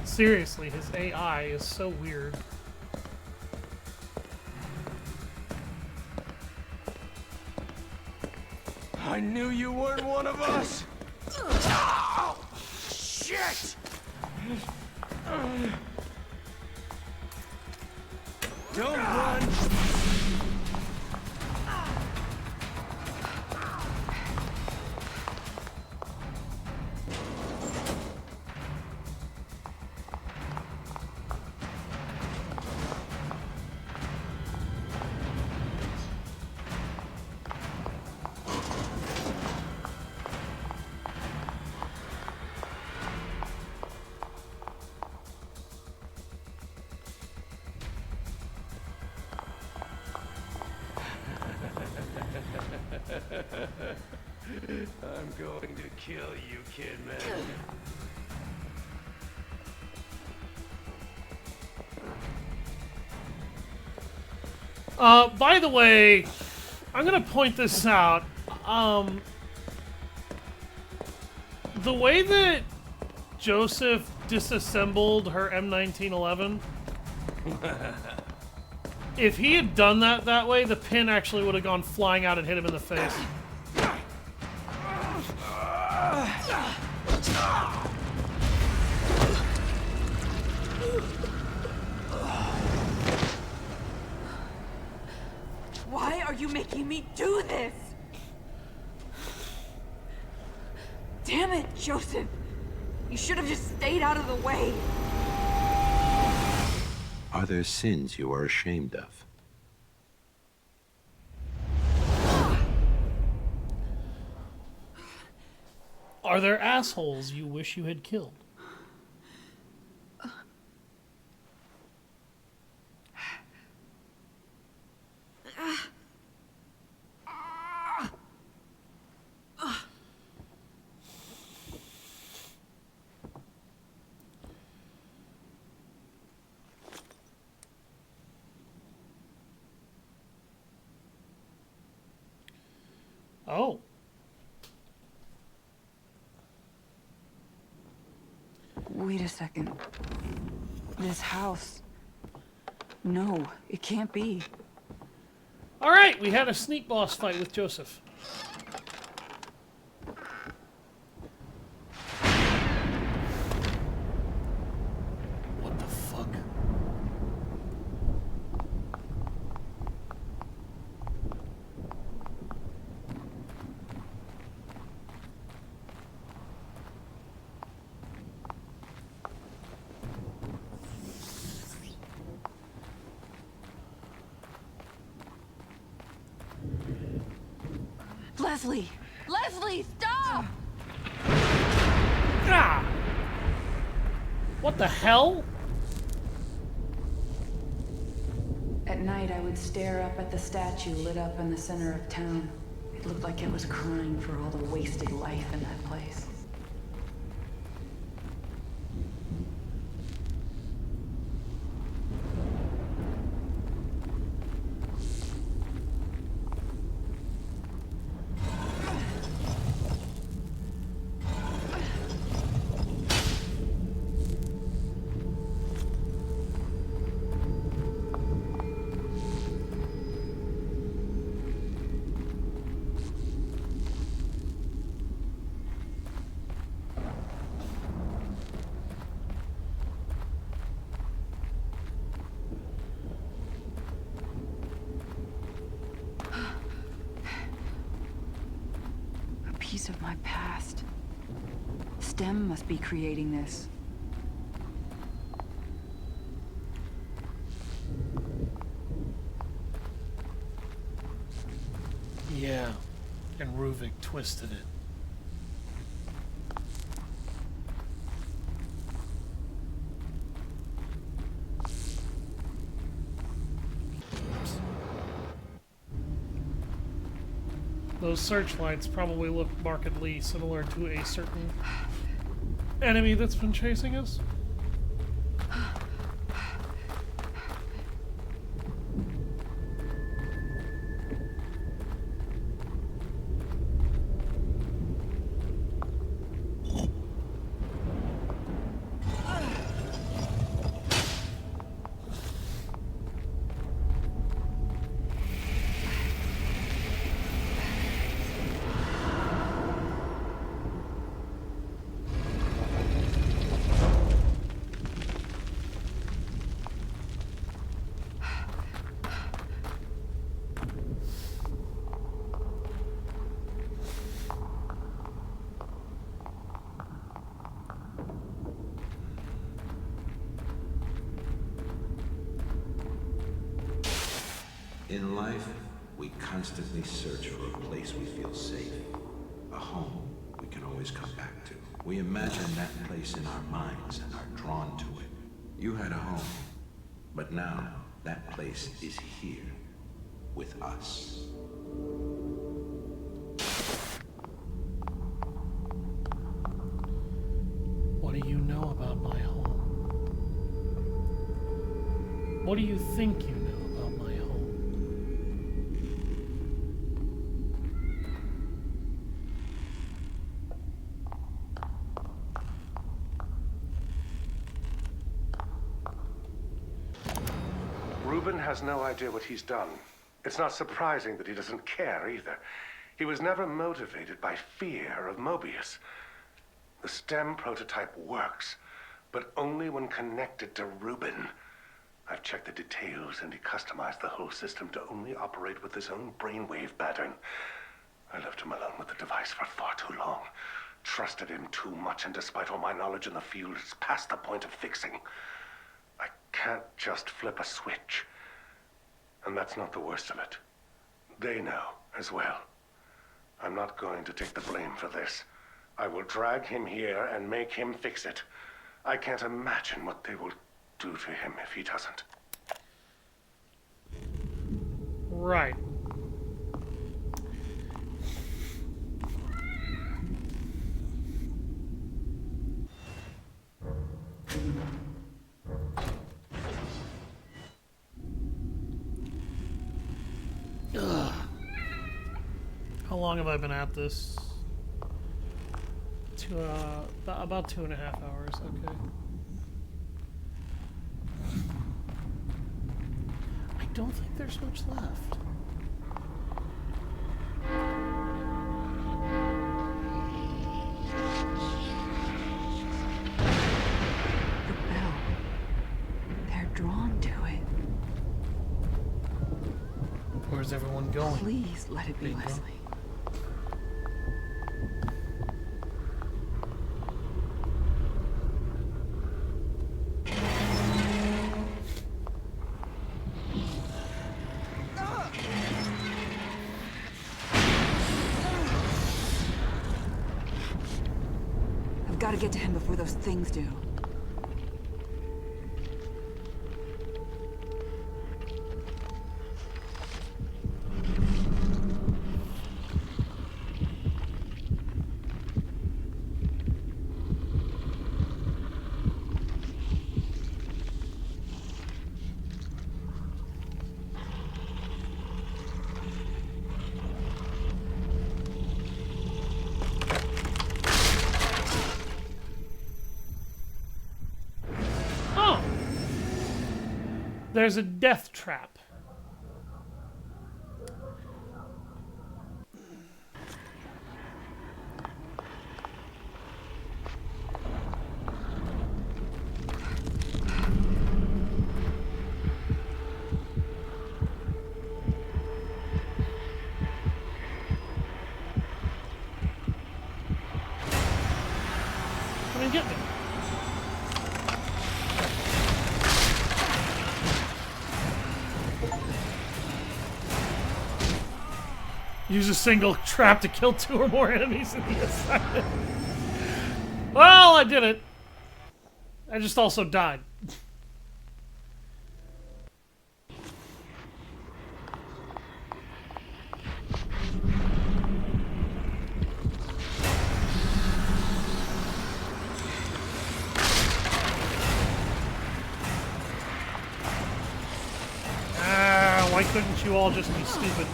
Seriously, his AI is so weird. I knew you weren't one of us! Oh, shit! Don't run! I'm going to kill you, Kidman. By the way, I'm gonna point this out. The way that Joseph disassembled her M1911, if he had done that way, the pin actually would have gone flying out and hit him in the face. Why are you making me do this? Damn it, Joseph! You should have just stayed out of the way. Are there sins you are ashamed of? Are there assholes you wish you had killed? Oh. Wait a second. This house. No, it can't be. Alright, we had a sneak boss fight with Joseph. What the fuck? Leslie! Leslie, stop! Ah! What the hell? At night, I would stare up at the statue lit up in the center of town. It looked like it was crying for all the wasted life in that place. Piece of my past. STEM must be creating this. Yeah, and Ruvik twisted it. Those searchlights probably look markedly similar to a certain enemy that's been chasing us. In life, we constantly search for a place we feel safe. A home we can always come back to. We imagine that place in our minds and are drawn to it. You had a home, but now that place is here with us. What do you know about my home? What do you think you know about my home? Reuben has no idea what he's done. It's not surprising that he doesn't care either. He was never motivated by fear of Mobius. The STEM prototype works, but only when connected to Reuben. I've checked the details, and he customized the whole system to only operate with his own brainwave pattern. I left him alone with the device for far too long. Trusted him too much, and despite all my knowledge in the field, it's past the point of fixing. I can't just flip a switch. And that's not the worst of it. They know as well. I'm not going to take the blame for this. I will drag him here and make him fix it. I can't imagine what they will do to him if he doesn't. Right. Ugh. How long have I been at this? About 2.5 hours, okay. I don't think there's much left. The bell. They're drawn to it. Where's everyone going? Please let it be Bingo. Leslie. Gotta get to him before those things do. There's a death trap. Come and get me. Use a single trap to kill 2 or more enemies in the assignment. Well, I did it. I just also died. Why couldn't you all just be stupid?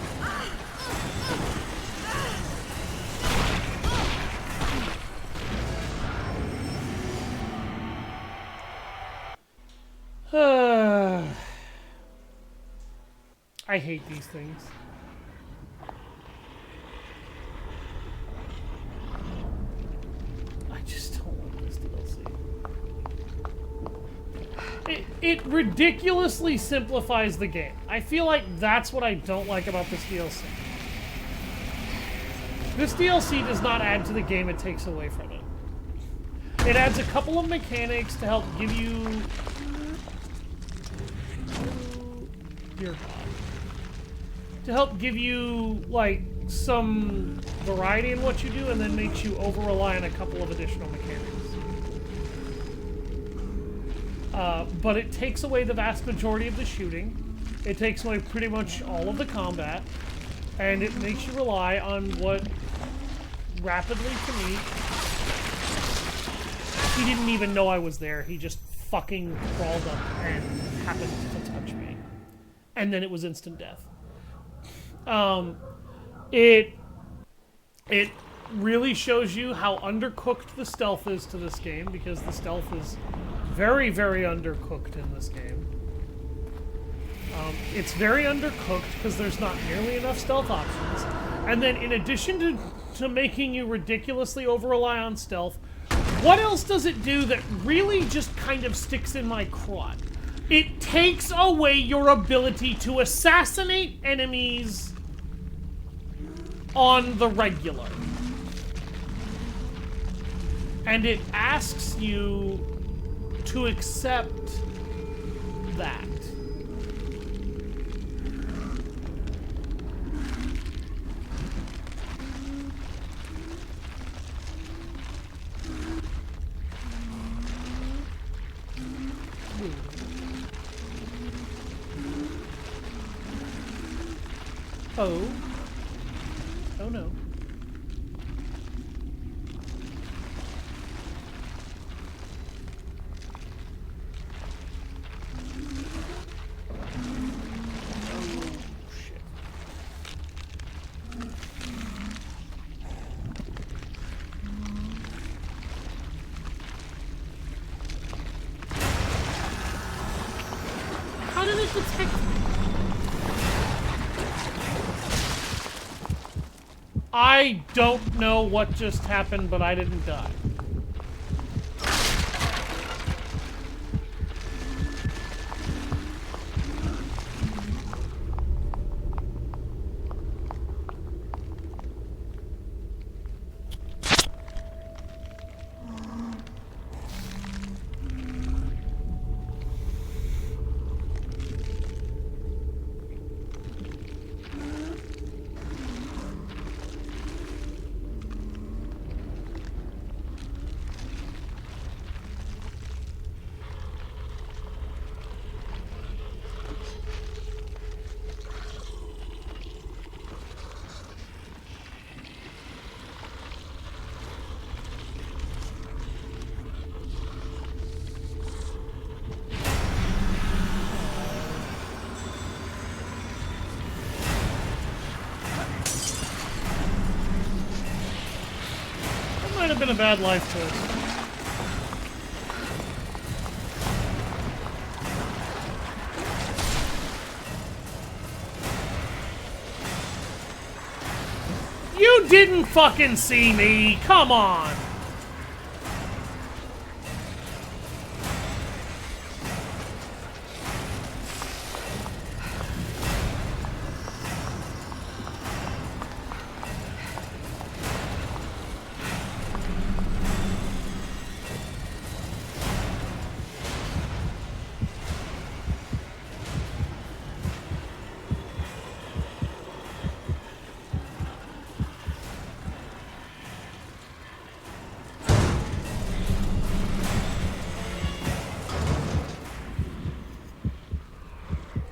I hate these things. I just don't like this DLC. It ridiculously simplifies the game. I feel like that's what I don't like about this DLC. This DLC does not add to the game, it takes away from it. It adds a couple of mechanics to help give you... Dear God. To help give you, like, some variety in what you do, and then makes you over-rely on a couple of additional mechanics. But it takes away the vast majority of the shooting. It takes away pretty much all of the combat. And it makes you rely on what rapidly to me... He didn't even know I was there. He just fucking crawled up and happened to touch me. And then it was instant death. It really shows you how undercooked the stealth is to this game, because the stealth is very, very undercooked in this game. It's very undercooked because there's not nearly enough stealth options. And then in addition to making you ridiculously over-rely on stealth, what else does it do that really just kind of sticks in my crot? It takes away your ability to assassinate enemies on the regular. And it asks you to accept that. Oh. Oh no. How did it detect me? I don't know what just happened, but I didn't die. Might have been a bad life choice. You didn't fucking see me! Come on!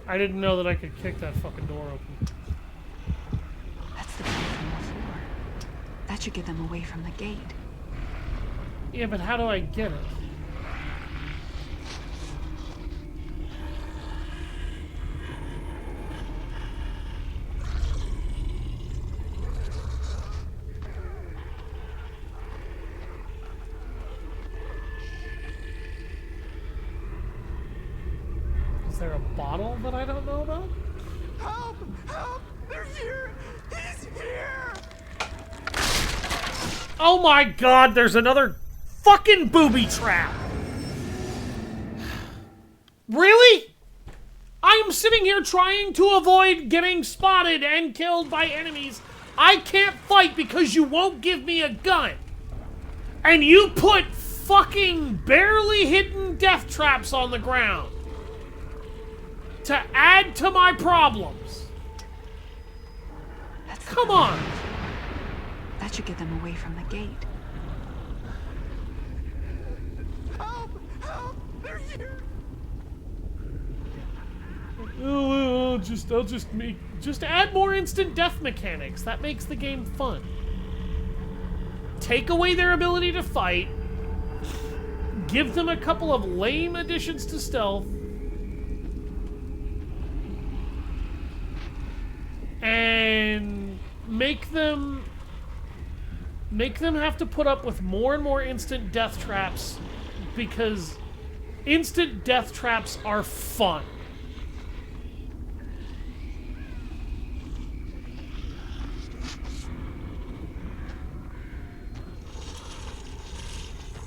I didn't know that I could kick that fucking door open. That's the key from before. That should get them away from the gate. Yeah, but how do I get it? Is there a bottle that I don't know about? Help! Help! They're here! He's here! Oh my god, there's another fucking booby trap! Really? I am sitting here trying to avoid getting spotted and killed by enemies. I can't fight because you won't give me a gun. And you put fucking barely hidden death traps on the ground to add to my problems. Come on. That should get them away from the gate. Help! Help! They're here! Oh, I'll just add more instant death mechanics. That makes the game fun. Take away their ability to fight. Give them a couple of lame additions to stealth. And make them have to put up with more and more instant death traps, because instant death traps are fun.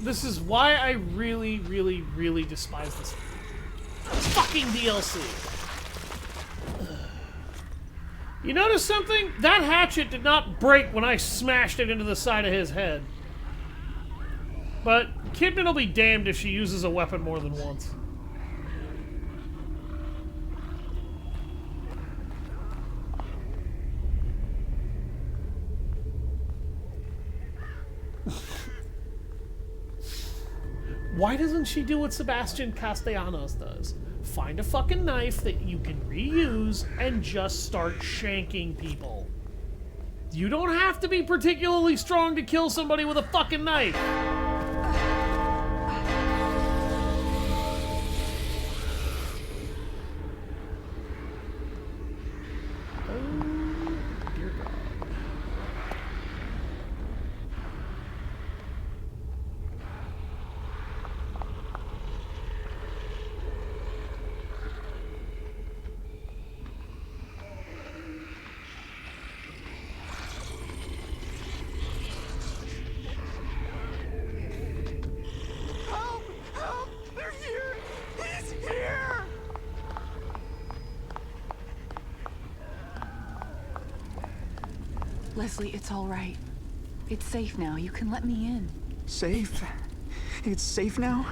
This is why I really, really, really despise this fucking DLC. You notice something? That hatchet did not break when I smashed it into the side of his head. But Kidman will be damned if she uses a weapon more than once. Why doesn't she do what Sebastian Castellanos does? Find a fucking knife that you can reuse and just start shanking people. You don't have to be particularly strong to kill somebody with a fucking knife. Dear God. Help! Help! They're here! He's here! Leslie, it's all right. It's safe now. You can let me in. Safe? It's safe now?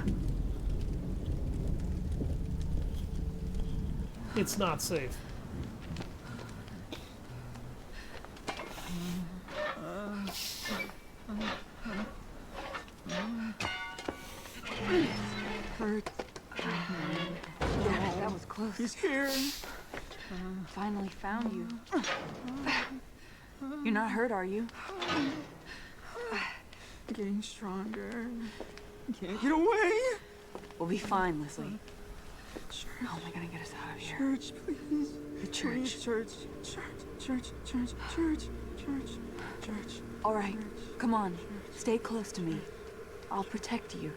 It's not safe. Hurt. Yeah, that was close. He's here. Finally found you. You're not hurt, are you? Getting stronger. Can't get away. We'll be fine, Leslie. Church. How am I gonna get us out of here? Church, please. The church. Please, church. Church. Church. Church. Church. Church. Church. All right. Church. Come on, stay close to me. I'll protect you.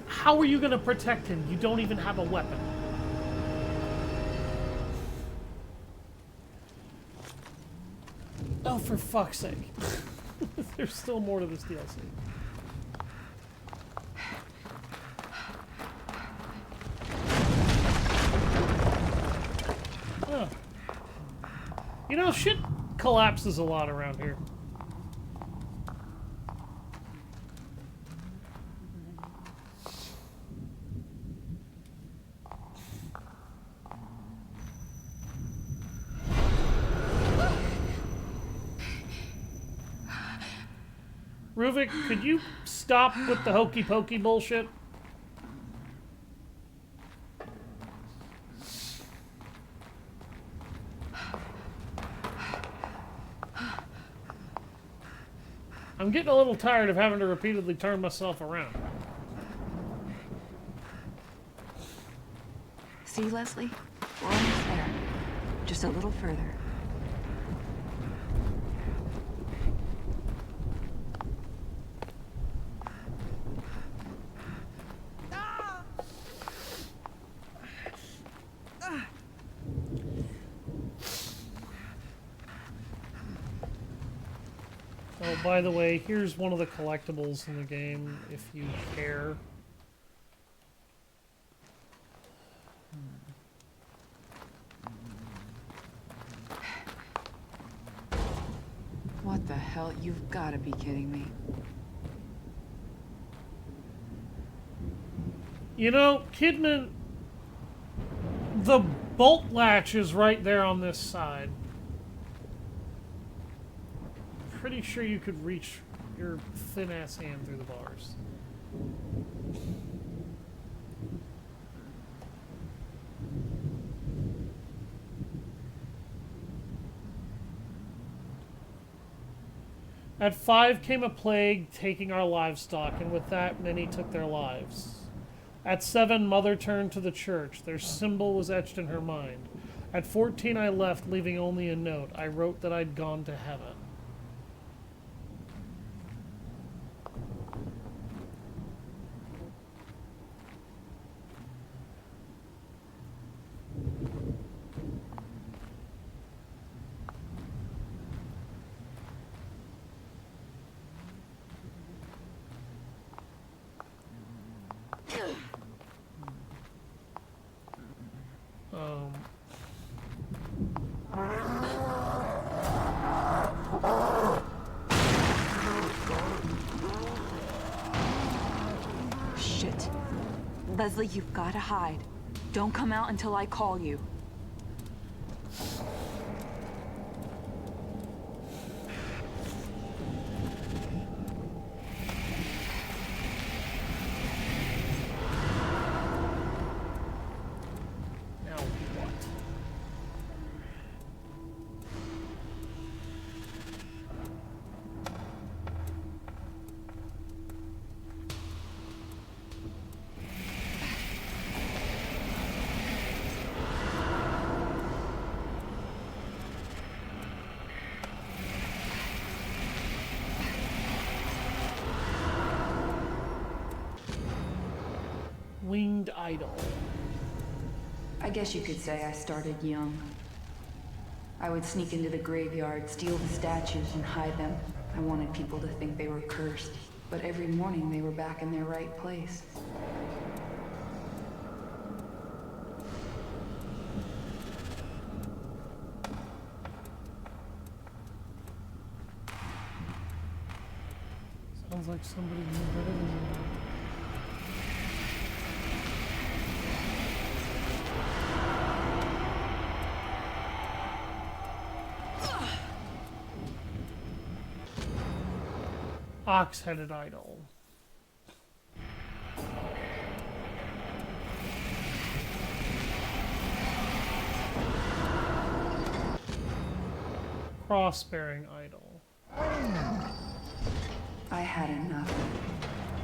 How are you gonna protect him? You don't even have a weapon. Oh, for fuck's sake. There's still more to this DLC. Oh. You know, shit collapses a lot around here. Ruvik, could you stop with the hokey pokey bullshit? I'm getting a little tired of having to repeatedly turn myself around. See, Leslie? We're almost there. Just a little further. Oh, by the way, here's one of the collectibles in the game, if you care. What the hell? You've got to be kidding me. You know, Kidman, the bolt latch is right there on this side. Pretty sure you could reach your thin-ass hand through the bars. At 5 came a plague, taking our livestock, and with that, many took their lives. At 7, Mother turned to the church. Their symbol was etched in her mind. At 14, I left, leaving only a note. I wrote that I'd gone to heaven. Shit. Leslie, you've got to hide. Don't come out until I call you. Winged idol. I guess you could say I started young. I would sneak into the graveyard, steal the statues, and hide them. I wanted people to think they were cursed, but every morning they were back in their right place. Sounds like somebody knew better than me. Ox-headed idol. Cross-bearing idol. I had enough.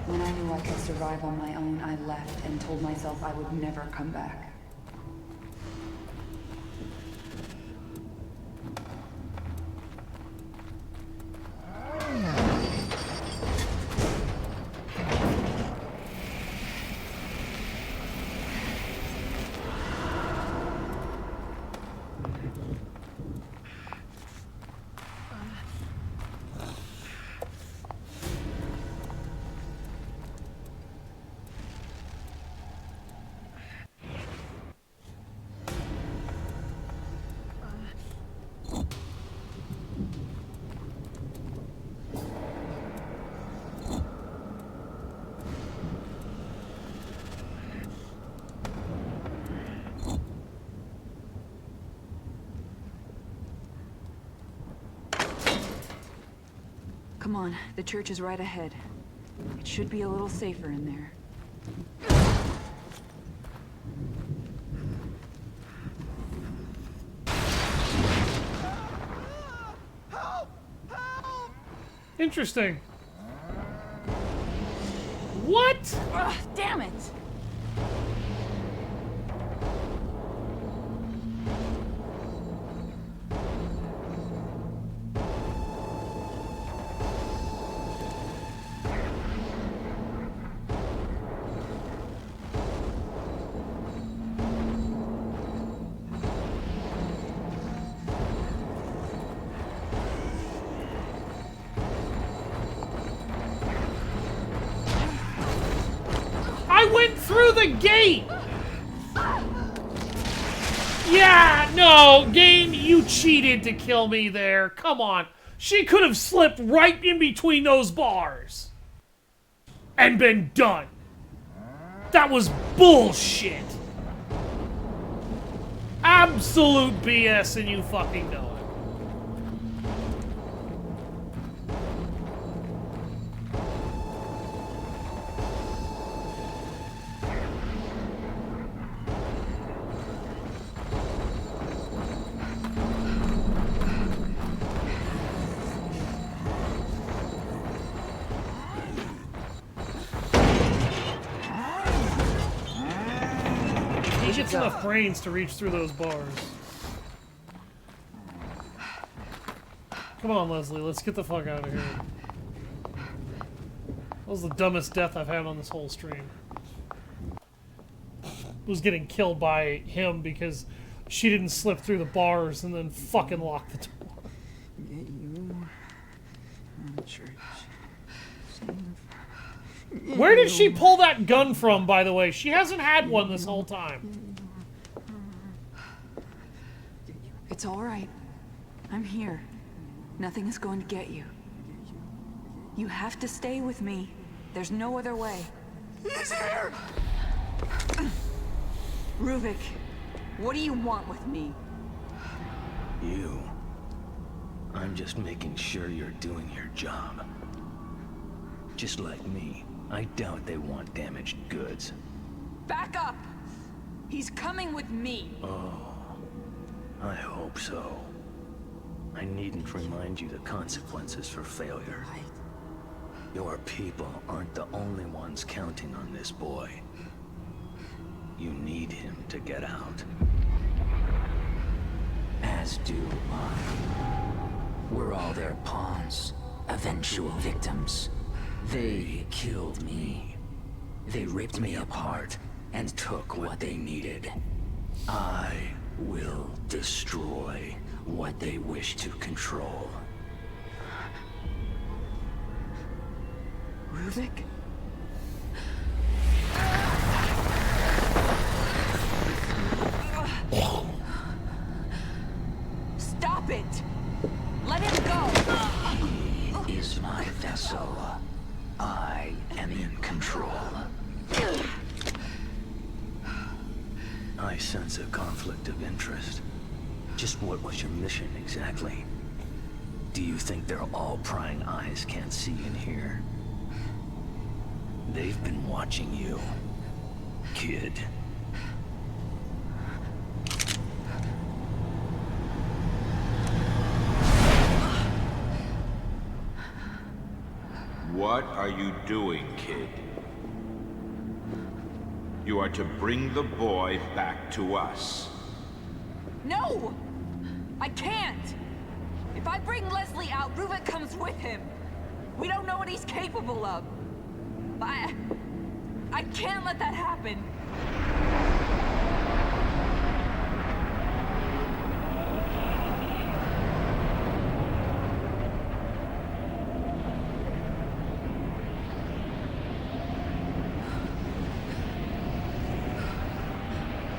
When I knew I could survive on my own, I left and told myself I would never come back. Come on, the church is right ahead. It should be a little safer in there. Interesting. What? Ugh, damn it! I went through the gate! Yeah, no, game, you cheated to kill me there. Come on. She could have slipped right in between those bars. And been done. That was bullshit. Absolute BS, and you fucking know it. He gets enough brains to reach through those bars. Come on, Leslie, let's get the fuck out of here. That was the dumbest death I've had on this whole stream. Was getting killed by him because she didn't slip through the bars and then fucking lock the door. Get you. Church. Where did she pull that gun from, by the way? She hasn't had one this whole time. It's all right. I'm here. Nothing is going to get you. You have to stay with me. There's no other way. He's here! Ruvik, what do you want with me? You. I'm just making sure you're doing your job. Just like me, I doubt they want damaged goods. Back up! He's coming with me! Oh, I hope so. I needn't remind you the consequences for failure. Your people aren't the only ones counting on this boy. You need him to get out. As do I. We're all their pawns, eventual victims. They killed me. They ripped me apart and took what they needed. I will destroy what they wish to control. Ruvik? Stop it! Let him go! He is my vessel. I am in control. I sense a conflict of interest. Just what was your mission exactly? Do you think their all-prying eyes can't see and hear? They've been watching you, kid. What are you doing, kid? You are to bring the boy back to us. No! I can't! If I bring Leslie out, Ruvik comes with him. We don't know what he's capable of. I can't let that happen.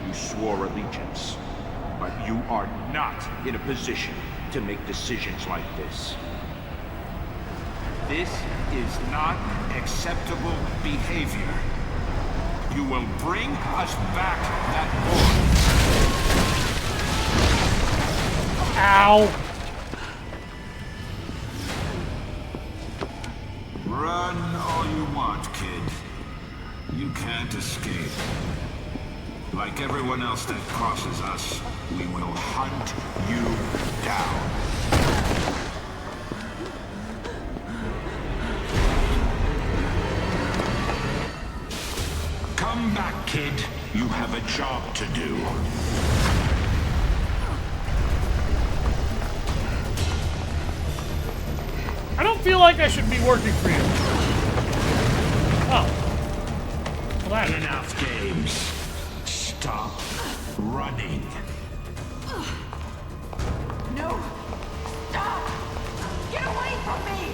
You swore allegiance, but you are not in a position to make decisions like this. This is not acceptable behavior. You will bring us back that boy. Ow! Run all you want, kid. You can't escape. Like everyone else that crosses us, we will hunt you down. Come back, kid. You have a job to do. I don't feel like I should be working for you. Oh. Well, that enough games. Stop running. No! Stop! Get away from me!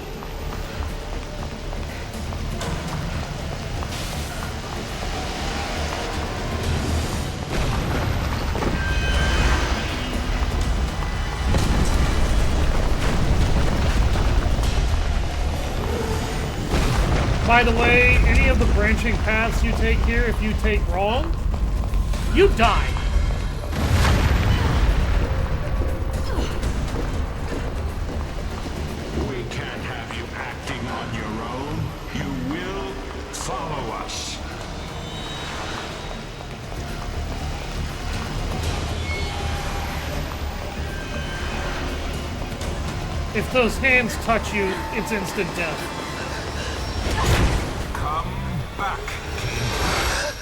By the way, any of the branching paths you take here, if you take wrong, you die. We can't have you acting on your own. You will follow us. If those hands touch you, it's instant death. Back, kid.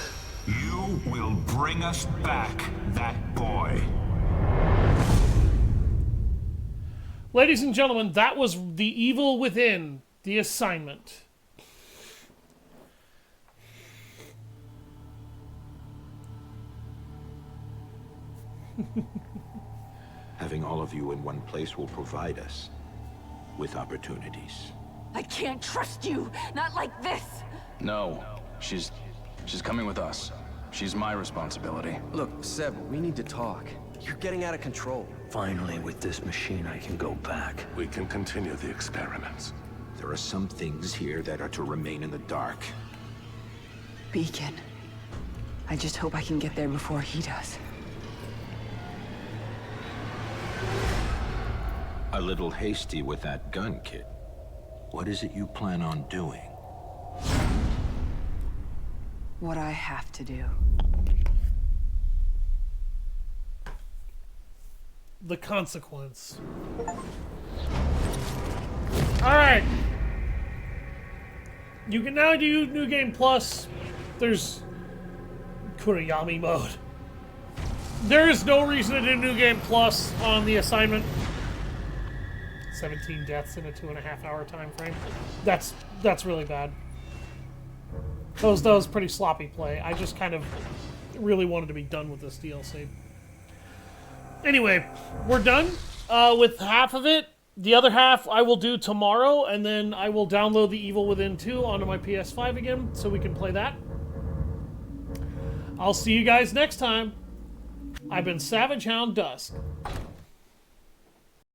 You will bring us back that boy. Ladies and gentlemen, that was The Evil Within, The Assignment. Having all of you in one place will provide us with opportunities. I can't trust you! Not like this! No. She's coming with us. She's my responsibility. Look, Seb, we need to talk. You're getting out of control. Finally, with this machine, I can go back. We can continue the experiments. There are some things here that are to remain in the dark. Beacon. I just hope I can get there before he does. A little hasty with that gun, kid. What is it you plan on doing? What I have to do. The consequence. Alright. You can now do New Game Plus. There's Kuriyami mode. There is no reason to do New Game Plus on the assignment. 17 deaths in a 2.5 hour time frame. That's really bad. That was pretty sloppy play. I just kind of really wanted to be done with this DLC. Anyway, we're done with half of it. The other half I will do tomorrow, and then I will download The Evil Within 2 onto my PS5 again, so we can play that. I'll see you guys next time. I've been Savage Hound Dusk.